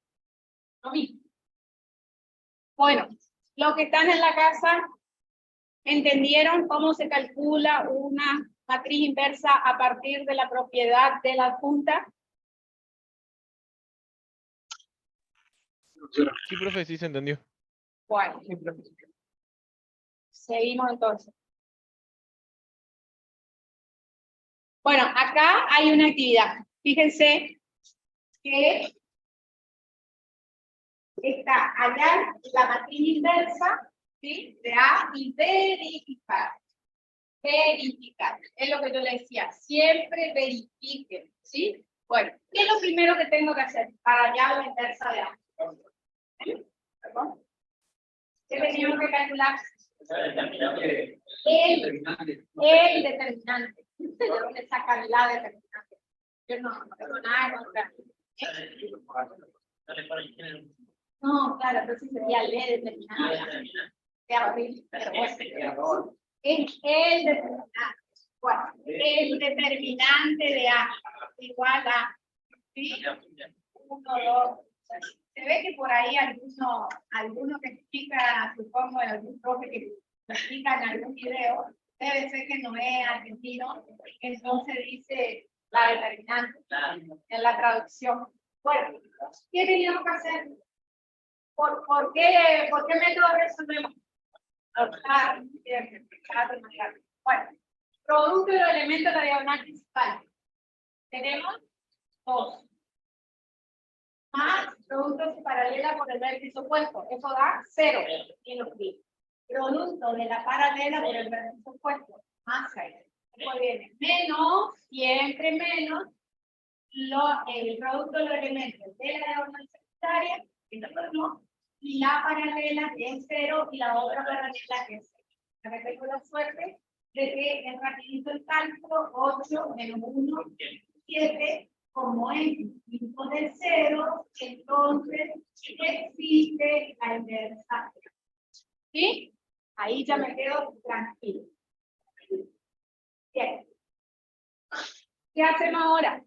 S1: Lo mismo. Bueno, los que están en la casa, ¿entendieron cómo se calcula una matriz inversa a partir de la propiedad de la punta?
S5: Sí, profe, sí se entendió.
S1: Bueno,
S3: Sí, profesor.
S1: seguimos entonces. Bueno, acá hay una actividad. Fíjense que está allá la matriz inversa, ¿sí? De A y verificar. Verificar. Es lo que yo le decía. Siempre verifiquen, ¿sí? Bueno, ¿qué es lo primero que tengo que hacer para hallar la inversa de A? ¿Perdón? ¿Qué teníamos que calcular? El determinante. ¿De dónde sacan la determinante? Yo no tengo nada contra. No, claro, entonces sería el determinante. Qué horrible, pero bueno. Es el determinante. Bueno, el determinante de A igual a, ¿sí? 1, 2. Se ve que por ahí alguno que explica, supongo, algún profe que explica en algún video, debe ser que no es argentino, entonces dice la determinante en la traducción. Bueno, ¿qué teníamos que hacer? ¿Por qué método resolvemos? Bueno, producto de los elementos de la diagonal principal. Tenemos 2. Más producto paralela por el vértice opuesto. Eso da 0 en los pies. Producto de la paralela por el vértice opuesto. Más 6. Después viene menos, siempre menos, el producto de los elementos de la diagonal secundaria, y la paralela que es 0 y la otra paralela que es 0. Me tengo la suerte de que es rapidito el cálculo, 8 menos 1, 7. Como es distinto de 0, entonces existe la inversa. ¿Sí? Ahí ya me quedo tranquilo. Bien. ¿Qué hacemos ahora?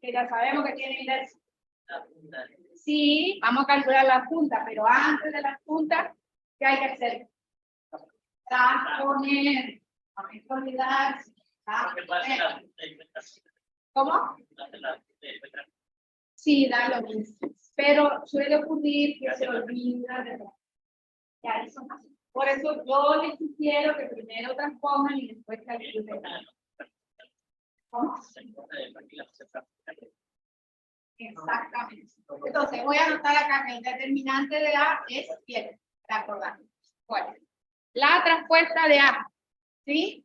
S1: Que ya sabemos que tiene inversa. Sí, vamos a calcular la punta, pero antes de las puntas, ¿qué hay que hacer? Transponer. No hay que olvidarse. ¿Cómo? Sí, da lo mismo. Pero suele ocurrir que se olvida de la. Ya, eso más. Por eso yo les sugiero que primero transpongan y después calculen. ¿Cómo? Exactamente. Entonces voy a anotar acá que el determinante de A es 7. ¿De acuerdo? Bueno, la traspuesta de A. ¿Sí?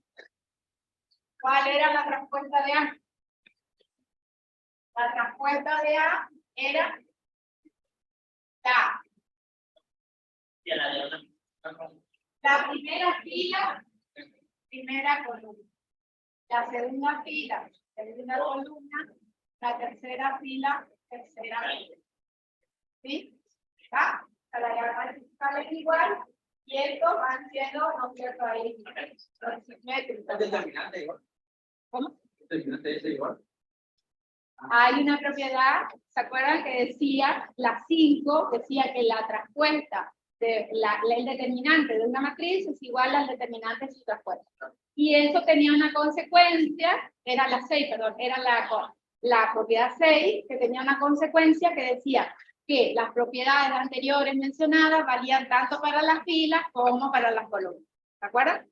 S1: ¿Cuál era la traspuesta de A? La traspuesta de A era la primera fila, primera columna. La segunda fila, segunda columna. La tercera fila, tercera fila. ¿Sí? ¿Está? La diagonal principal es igual. Y estos van siendo, no es cierto, ahí, los simétricos.
S2: ¿Determinante igual?
S1: ¿Cómo?
S2: ¿Determinante es igual?
S1: Hay una propiedad, ¿se acuerdan que decía la 5? Decía que la traspuesta de el determinante de una matriz es igual al determinante de su traspuesta. Y eso tenía una consecuencia, era la 6, perdón, era la propiedad 6, que tenía una consecuencia que decía que las propiedades anteriores mencionadas valían tanto para las filas como para las columnas. ¿De acuerdo?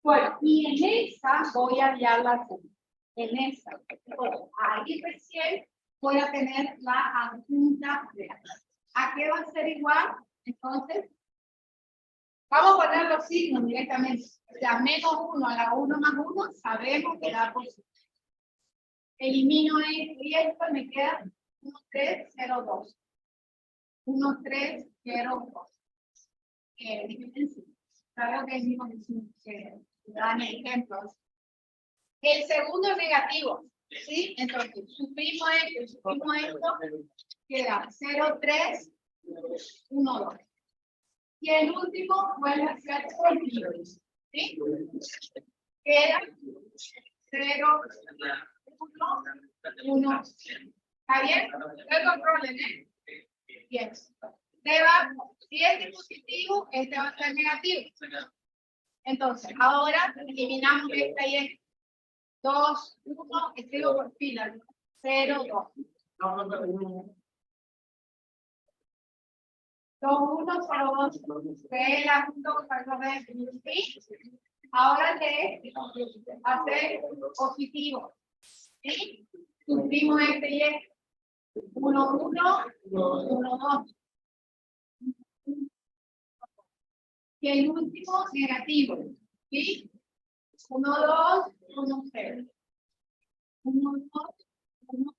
S1: Bueno, y en esa voy a hallar la suma. En esa, bueno, ahí recién voy a tener la adjunta de A. ¿A qué va a ser igual? Entonces, vamos a poner los signos directamente. O sea, menos 1 a la 1 más 1, sabemos que da positivo. Elimino esto y esto, me queda 1, 3, 0, 2. 1, 3, 0, 2. Claro que es mismo que dan ejemplos. El segundo es negativo, ¿sí? Entonces, suprimos esto, queda 0, 3, 1, 2. Y el último vuelve a ser positivo, ¿sí? Queda 0, 1, 1. ¿Está bien? No controlen, ¿eh? Bien. Si este es positivo, este va a ser negativo. Entonces, ahora eliminamos esta y esta. 2, 1, escribo por fila. 0, 2. 2, 1, 0, 2. Ve la junto con el ¿sí? Ahora le hacer positivo. ¿Sí? Suprimo este y este. 1, 1, 1, 2. Y el último negativo. ¿Sí? 1, 2, 1, 0. 1, 2, 1.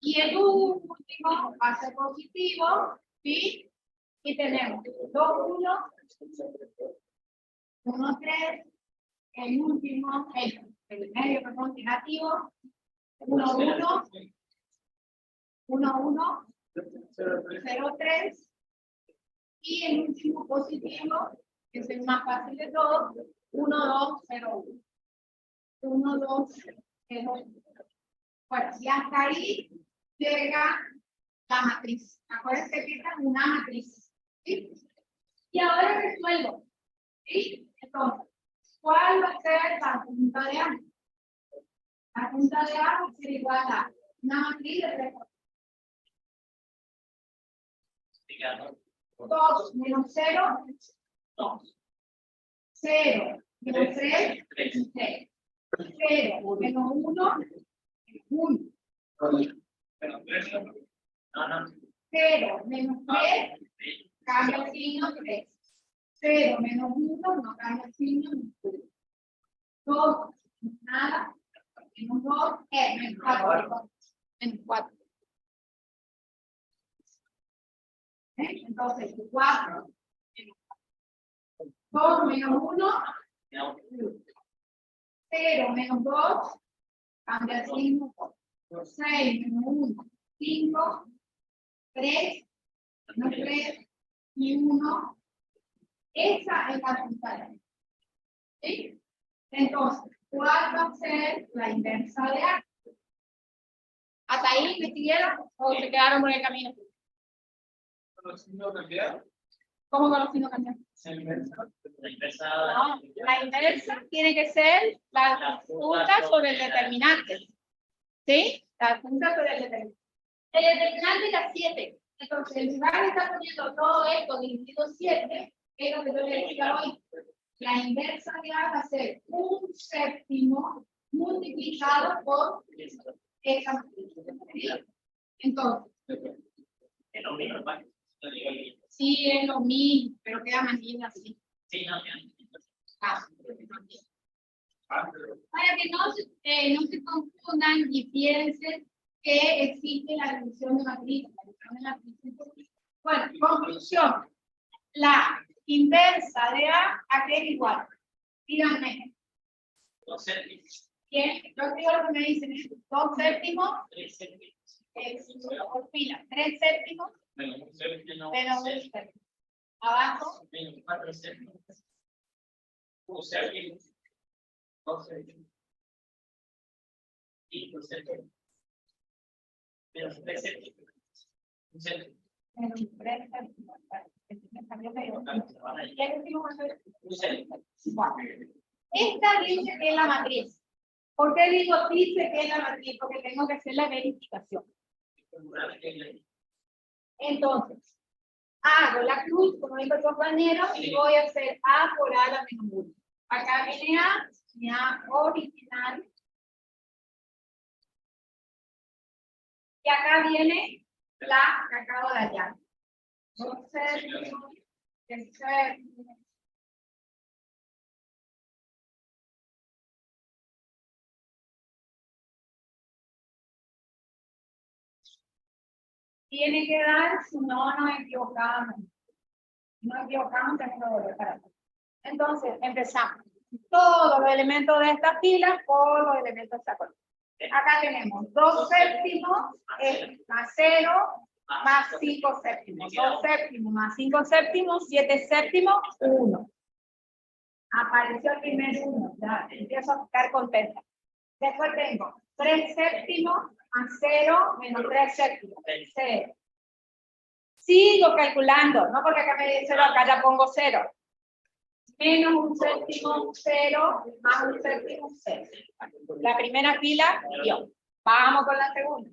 S1: Y el último va a ser positivo, ¿sí? Y tenemos 2, 1, 1, 3. El último, el medio, perdón, negativo. 1, 1, 1, 1, 0, 3. Y el último positivo, que es el más fácil de todos, 1, 2, 0, 1. 1, 2, 0, 1. Bueno, y hasta ahí llega la matriz. Acuérdense que esta es una matriz. ¿Sí? Y ahora resuelvo. ¿Sí? Entonces, ¿cuál va a ser la punta de A? La punta de A va a ser igual a una matriz de 3. 2 menos 0, 2. 0 menos 3, 3. 0 menos 1, 1. 0 menos 3, cambia el signo 3. 0 menos 1, no cambia el signo 2. Nada. Menos 2, menos 4. Menos 4. Entonces, 4. 2 menos 1. 0 menos 2, cambia el signo. 6 menos 1, 5. 3, menos 3 y 1. Esa es la punta. ¿Sí? Entonces, ¿cuál va a ser la inversa de A? ¿Hasta ahí me siguieron o se quedaron por el camino? ¿Cómo con los signos cambiados? No, la inversa tiene que ser la punta sobre el determinante. ¿Sí? La punta sobre el determinante. El determinante es la 7. Entonces, en lugar de estar poniendo todo esto dividido 7, es lo que yo le decía hoy. La inversa de A va a ser 1/7 multiplicado por esa matriz. ¿Sí? Entonces, sí, es lo mismo, pero queda más bien así. Para que no se confundan y piensen que existe la división de matriz. Bueno, conclusión. La inversa de ¿a qué es igual? Díganme.
S2: 2 séptimos.
S1: Bien, yo digo lo que me dicen. 2 séptimos.
S2: 3 séptimos.
S1: Por fila. 3 séptimos.
S2: Menos 1 séptimo.
S1: Menos 1 séptimo. Abajo.
S2: Menos 4 séptimos. 1 séptimo. 2 séptimos. 5 séptimos. Menos 3 séptimos. Un séptimo.
S1: Menos 3 séptimos. ¿Qué decimos hacer?
S2: Un séptimo.
S1: Esta dice que es la matriz. ¿Por qué digo dice que es la matriz? Porque tengo que hacer la verificación. Entonces, hago la cruz, como dijo el compañero, y voy a hacer A por A la menos 1. Acá viene A, mi A original. Y acá viene la que acabo de hallar. Entonces, tiene que dar, si no nos equivocamos. Si nos equivocamos, tenemos que volver para atrás. Entonces, empezamos. Todos los elementos de esta fila por los elementos de esta columna. Acá tenemos 2 séptimos más 0 más 5 séptimos. 2 séptimos más 5 séptimos, 7 séptimos, 1. Apareció el primer 1. Ya empiezo a estar contenta. Después tengo 3 séptimos más 0 menos 3 séptimos. 0. Sigo calculando, no porque acá me dice 0, acá ya pongo 0. Menos 1 séptimo, 0, más 1 séptimo, 0. La primera fila, dio. Vamos con la segunda.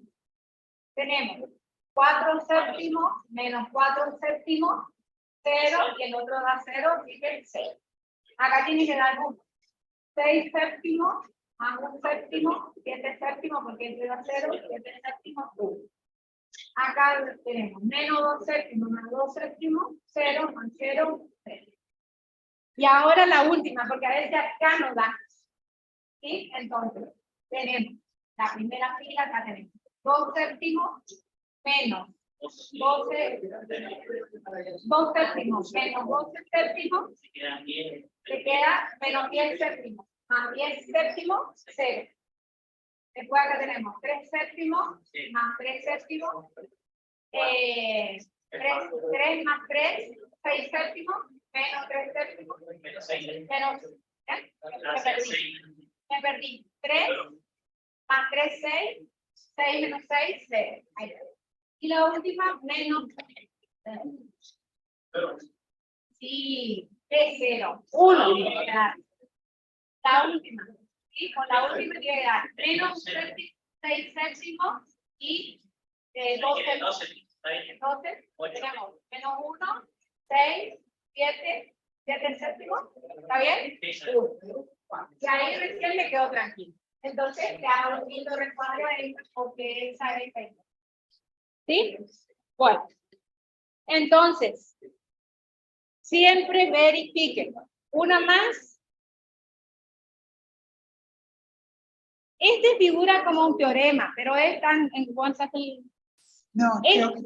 S1: Tenemos 4 séptimos, menos 4 séptimos, 0, y el otro da 0, sigue 0. Acá tiene que dar 1. 6 séptimos, más 1 séptimo, 7 séptimos, porque este da 0, 7 séptimos, 1. Acá tenemos menos 2 séptimos, más 2 séptimos, 0, más 0, 0. Y ahora la última, porque a veces acá nos da. ¿Sí? Entonces, tenemos la primera fila, acá tenemos 2 séptimos menos 12, 2 séptimos menos 12 séptimos, se queda menos 10 séptimos, más 10 séptimos, 0. Después acá tenemos 3 séptimos, más 3 séptimos, 3 más 3, 6 séptimos, menos 3 séptimos,
S2: Menos 6.
S1: menos, me perdí, 3 más 3, 6, 6 menos 6, 0. Ahí está. Y la última, menos 0. Sí, es 0, 1 tiene que dar. La última, ¿sí? Con la última tiene que dar menos 6 séptimos y 2 séptimos. Entonces, tenemos menos 1, 6, 7, 7 séptimos. ¿Está bien? Y ahí recién me quedo tranquilo. Entonces, le hago un lindo recuadro ahí porque él sabe que. ¿Sí? Bueno. Entonces, siempre verifiquen. Una más. Este figura como un teorema, pero es tan en cuanto a que.
S3: No, creo que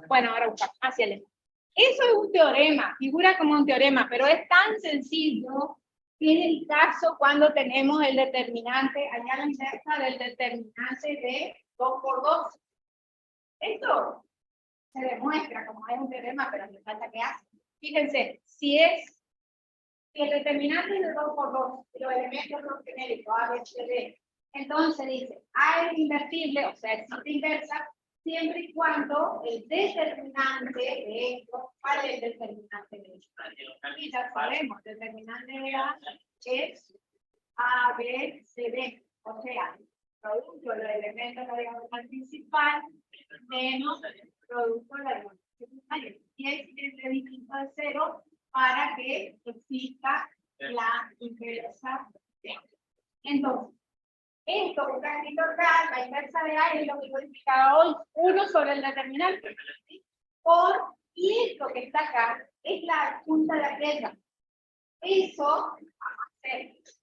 S1: Bueno, ahora busca, hacia el. Eso es un teorema, figura como un teorema, pero es tan sencillo que es el caso cuando tenemos el determinante, allá a la inversa del determinante de 2 por 2. Esto se demuestra como es un teorema, pero me falta que hace. Fíjense, si el determinante es de 2 por 2, los elementos son genéricos, A, B, C, D, entonces dice, A es invertible, o sea, existe inversa, siempre y cuando el determinante de esto, ¿cuál es el determinante de esto? Y ya sabemos, el determinante de A es A, B, C, D, o sea, producto del elemento de la diagonal principal menos producto de la diagonal secundaria. Y es distinto de 0 para que exista la inversa de A. Entonces, esto que está escrito acá, la inversa de A es lo que codificaba hoy, 1 sobre el determinante. ¿Sí? Y esto que está acá es la punta de aquella. Eso,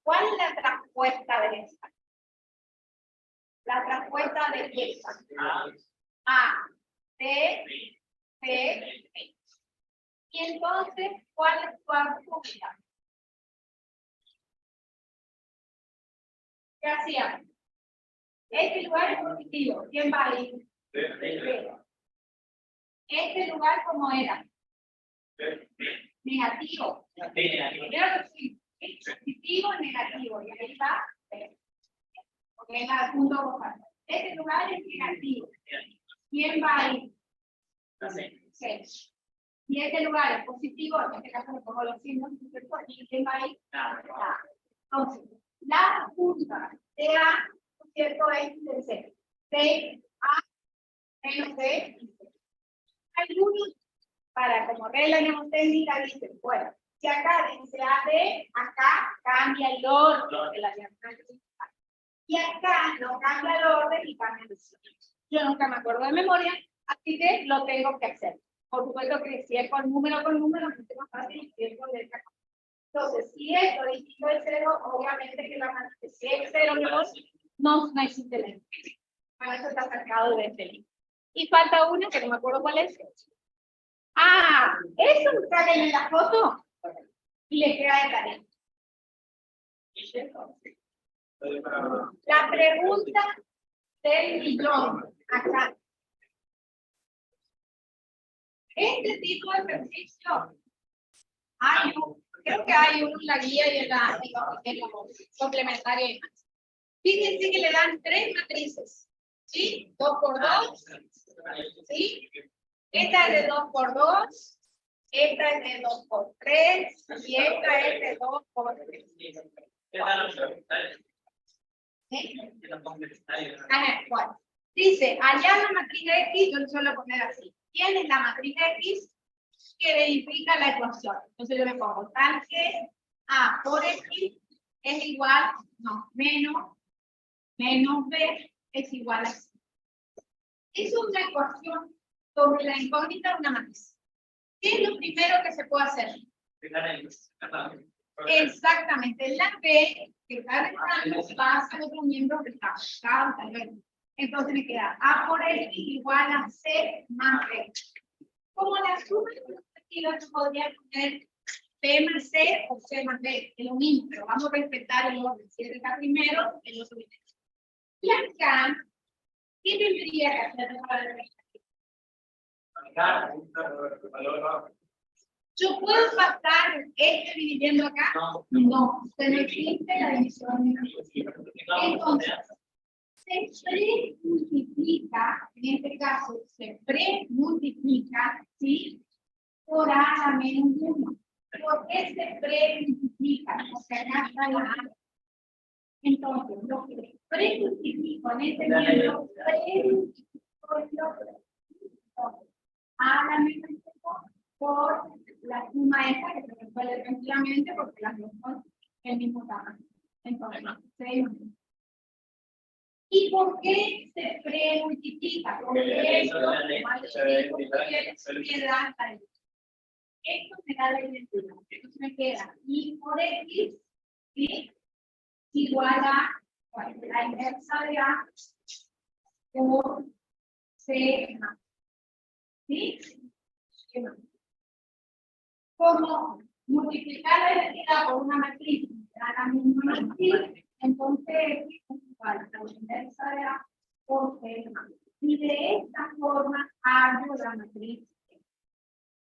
S1: ¿cuál es la traspuesta de esta? La traspuesta de esta. A, B, C, D. Y entonces, ¿cuál es su argumento? ¿Qué hacíamos? Este lugar es positivo. ¿Quién va a ir? Este lugar, ¿cómo era? Negativo. Primero sí. Positivo, negativo. Y ahí va. porque es la punto vocal. Este lugar es negativo. ¿Quién va ahí? 6. Y este lugar es positivo, en este caso me pongo los signos, y ¿quién va ahí? Nada. Entonces, la punta de A, ¿cierto? Es de C. De A menos B. Hay unos, para como regla mnemotécnica, dicen, bueno, si acá dice AB, acá cambia el orden de la diagonal. Y acá no cambia el orden y cambia el signo. Yo nunca me acuerdo de memoria, así que lo tengo que hacer. Por supuesto que si es con número, es más fácil, si es con letra. Entonces, si esto distinto de 0, obviamente que la matriz, si es 0, no existe el ejemplo. Para eso está sacado de este libro. Y falta una que no me acuerdo cuál es. Ah, eso salen en la foto y le queda de tarea. La pregunta del millón acá. Este tipo de ejercicio creo que hay uno en la guía y en la complementaria. Fíjense que le dan 3 matrices, ¿sí? 2 por 2, ¿sí? Esta es de 2 por 2, esta es de 2 por 3 y esta es de 2 por 3. ¿Sí? Bueno, dice, allá la matriz X, yo le suelo poner así. ¿Quién es la matriz X que verifica la ecuación? Entonces yo le pongo tal que A por X es igual, menos B es igual a C. Es una ecuación sobre la incógnita de una matriz. ¿Qué es lo primero que se puede hacer? Exactamente, la B que está restando pasa a otro miembro que está tal vez. Entonces me queda A por X igual a C más B. Como la suma de yo podría poner B más C o C más B, es lo mismo, pero vamos a respetar el orden. Si es está primero, el otro viene. Y acá, ¿qué tendría que hacer para el resto? ¿Yo puedo pasar este dividiendo acá? No, no existe la división. Entonces, se premultiplica, en este caso, se premultiplica, ¿sí? Por A a la menos 1. ¿Por qué se premultiplica? Porque acá está la A. Entonces, lo que premultiplico en este miembro, A a la menos 1 por la suma esta que se resuelve tranquilamente porque las dos son el mismo tamaño. Entonces, 6. ¿Y por qué se premultiplica? Porque esto me da la identidad. Entonces me queda I por X, ¿sí? Igual a la inversa de A por C más. ¿Sí? Como multiplicar la identidad por una matriz, da la misma matriz, entonces es igual a la inversa de A por C más. Y de esta forma hago la matriz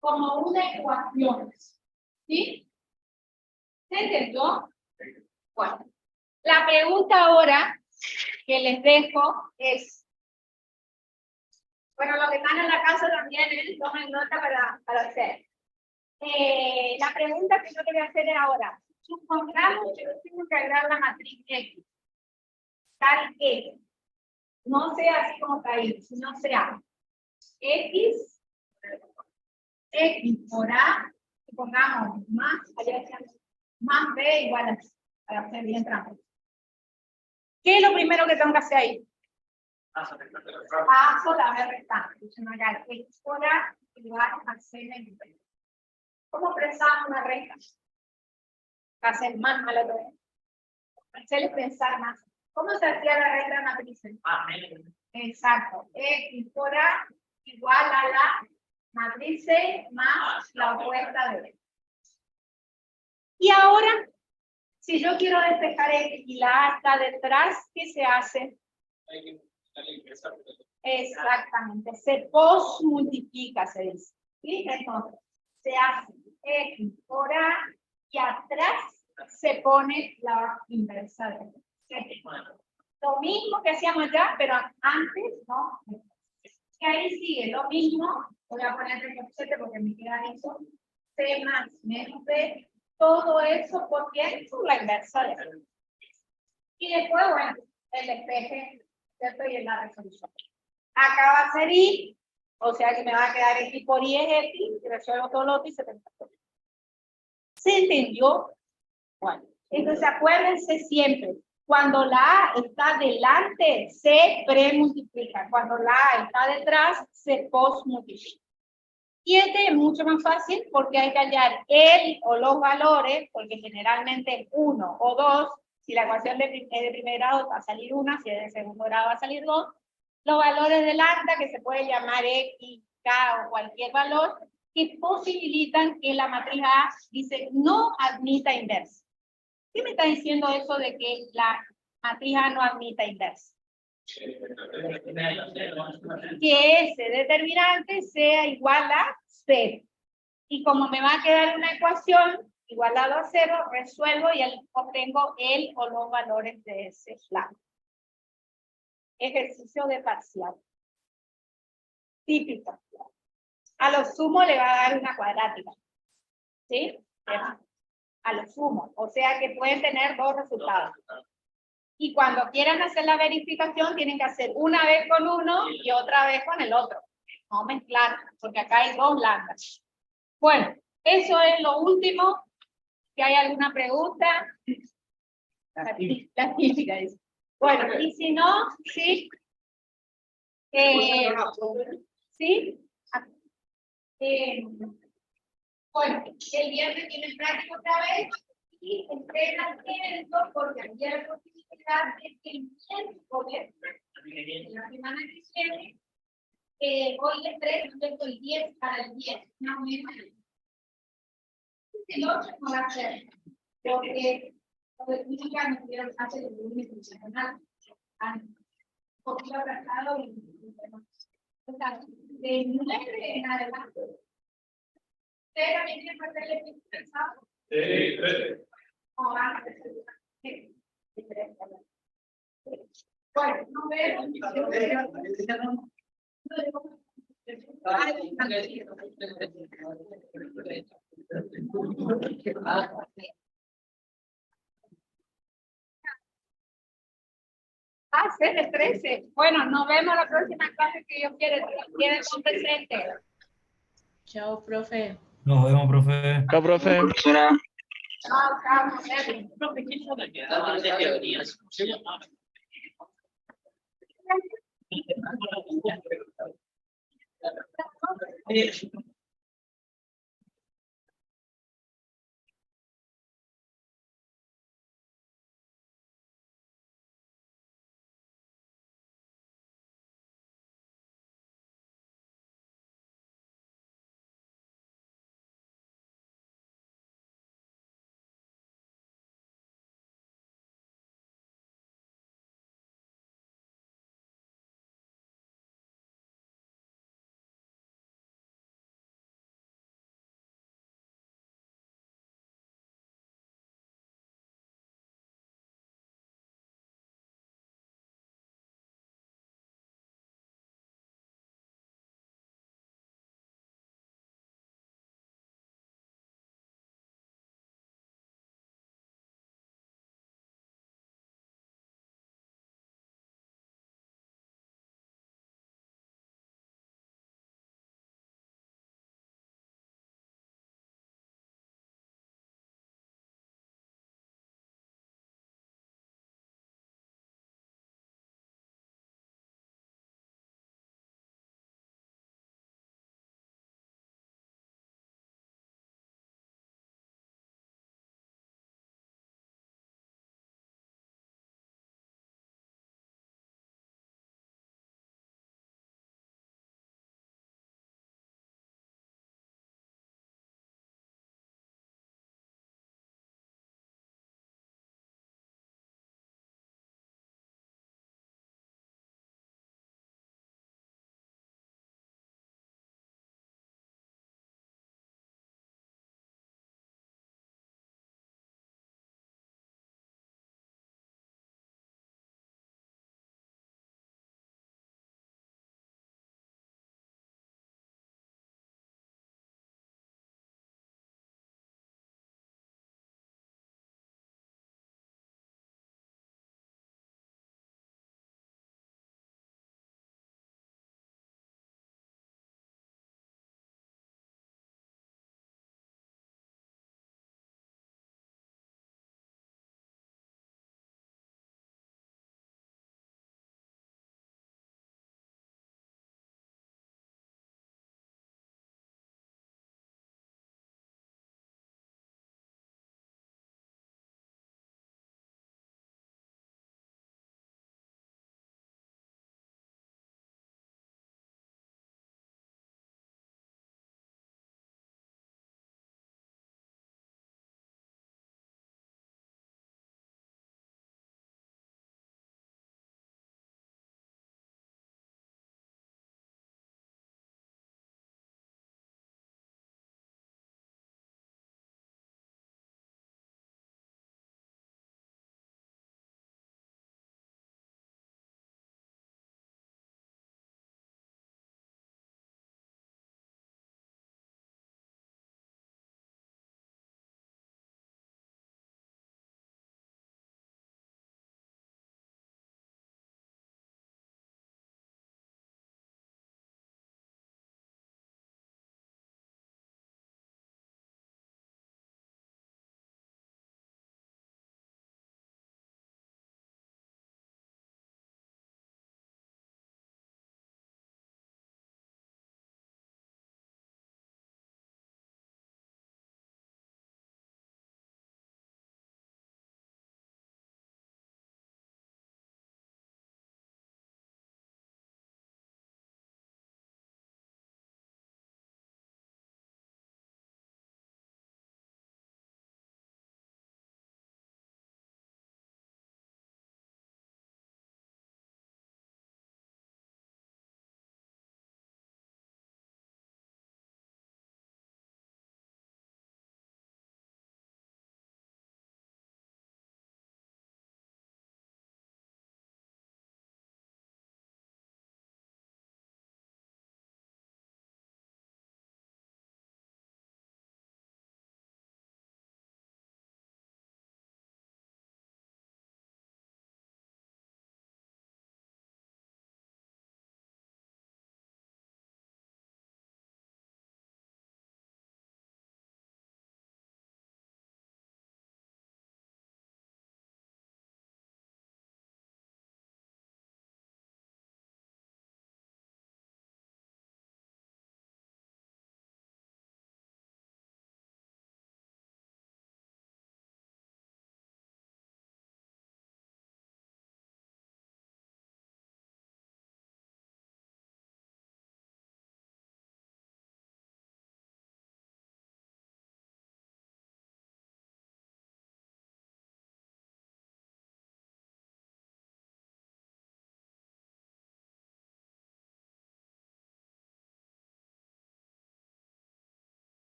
S1: como una ecuación. ¿Sí? ¿Se entendió? Bueno, la pregunta ahora que les dejo es, bueno, los que están en la casa también, tomen nota para hacer. La pregunta que yo te voy a hacer es ahora, supongamos que yo tengo que agregar la matriz X, tal que no sea así como está ahí, sino sea X por A, supongamos más B igual a C, para hacer bien trampa. ¿Qué es lo primero que tengo que hacer ahí? Paso la B restante. X por A igual a C menos B. ¿Cómo expresamos una recta? Va a ser más malo todavía. Hacerles pensar más. ¿Cómo se hacía la recta matriz? Exacto. X por A igual a la matriz C más la opuesta de B. Y ahora, si yo quiero despejar X y la A está detrás, ¿qué se hace? Exactamente. Se posmultiplica, se dice. ¿Sí? Entonces, se hace X por A y atrás se pone la inversa de B. Lo mismo que hacíamos ya, pero antes, ¿no? Y ahí sigue lo mismo. Voy a poner el 7 porque me queda eso. C más menos B. Todo eso porque es la inversa de eso. Y después, bueno, el despeje, ¿cierto? Y en la resolución. Acá va a ser Y, o sea que me va a quedar X por Y es X, y resuelvo todo lo otro y se te empezó. ¿Se entendió? Bueno, entonces acuérdense siempre, cuando la A está delante, se premultiplica. Cuando la A está detrás, se postmultiplica. 7 es mucho más fácil porque hay que hallar el o los valores, porque generalmente 1 o 2, si la ecuación es de primer grado va a salir 1, si es de segundo grado va a salir 2. Los valores de lambda, que se puede llamar X, K o cualquier valor, que posibilitan que la matriz A dice no admita inversa. ¿Qué me está diciendo eso de que la matriz A no admita inversa? Que ese determinante sea igual a 0. Y como me va a quedar una ecuación igualado a 0, resuelvo y obtengo el o los valores de ese lambda. Ejercicio de parcial. Típico. A lo sumo le va a dar una cuadrática. ¿Sí? A lo sumo. O sea que pueden tener dos resultados. Y cuando quieran hacer la verificación, tienen que hacer una vez con uno y otra vez con el otro. No mezclar, porque acá hay dos lambdas. Bueno, eso es lo último. ¿Si hay alguna pregunta? La típica dice. Bueno, y si no, sí. ¿Sí? Bueno, el viernes tienen práctica otra vez y entrenan tiempo porque había la posibilidad de que el miércoles, la semana que viene, hoy es 3, yo estoy 10 para el 10, más o menos. El 8 no va a ser, porque los de física no pudieron hacer el volumen funcional. Un poquito atrasado y bueno. O sea, de 9 en adelante. ¿Ustedes también tienen que hacerle pensado? Sí. O antes. Sí. Bueno, no veo. C de 13. Bueno, nos vemos la próxima clase que yo quiera. Queden presentes.
S4: Chao, profe.
S5: Nos vemos, profe.
S6: Chao, profe.
S1: Chao, chao.
S2: Profe, ¿qué son las que daban de teorías? ¿Se llama?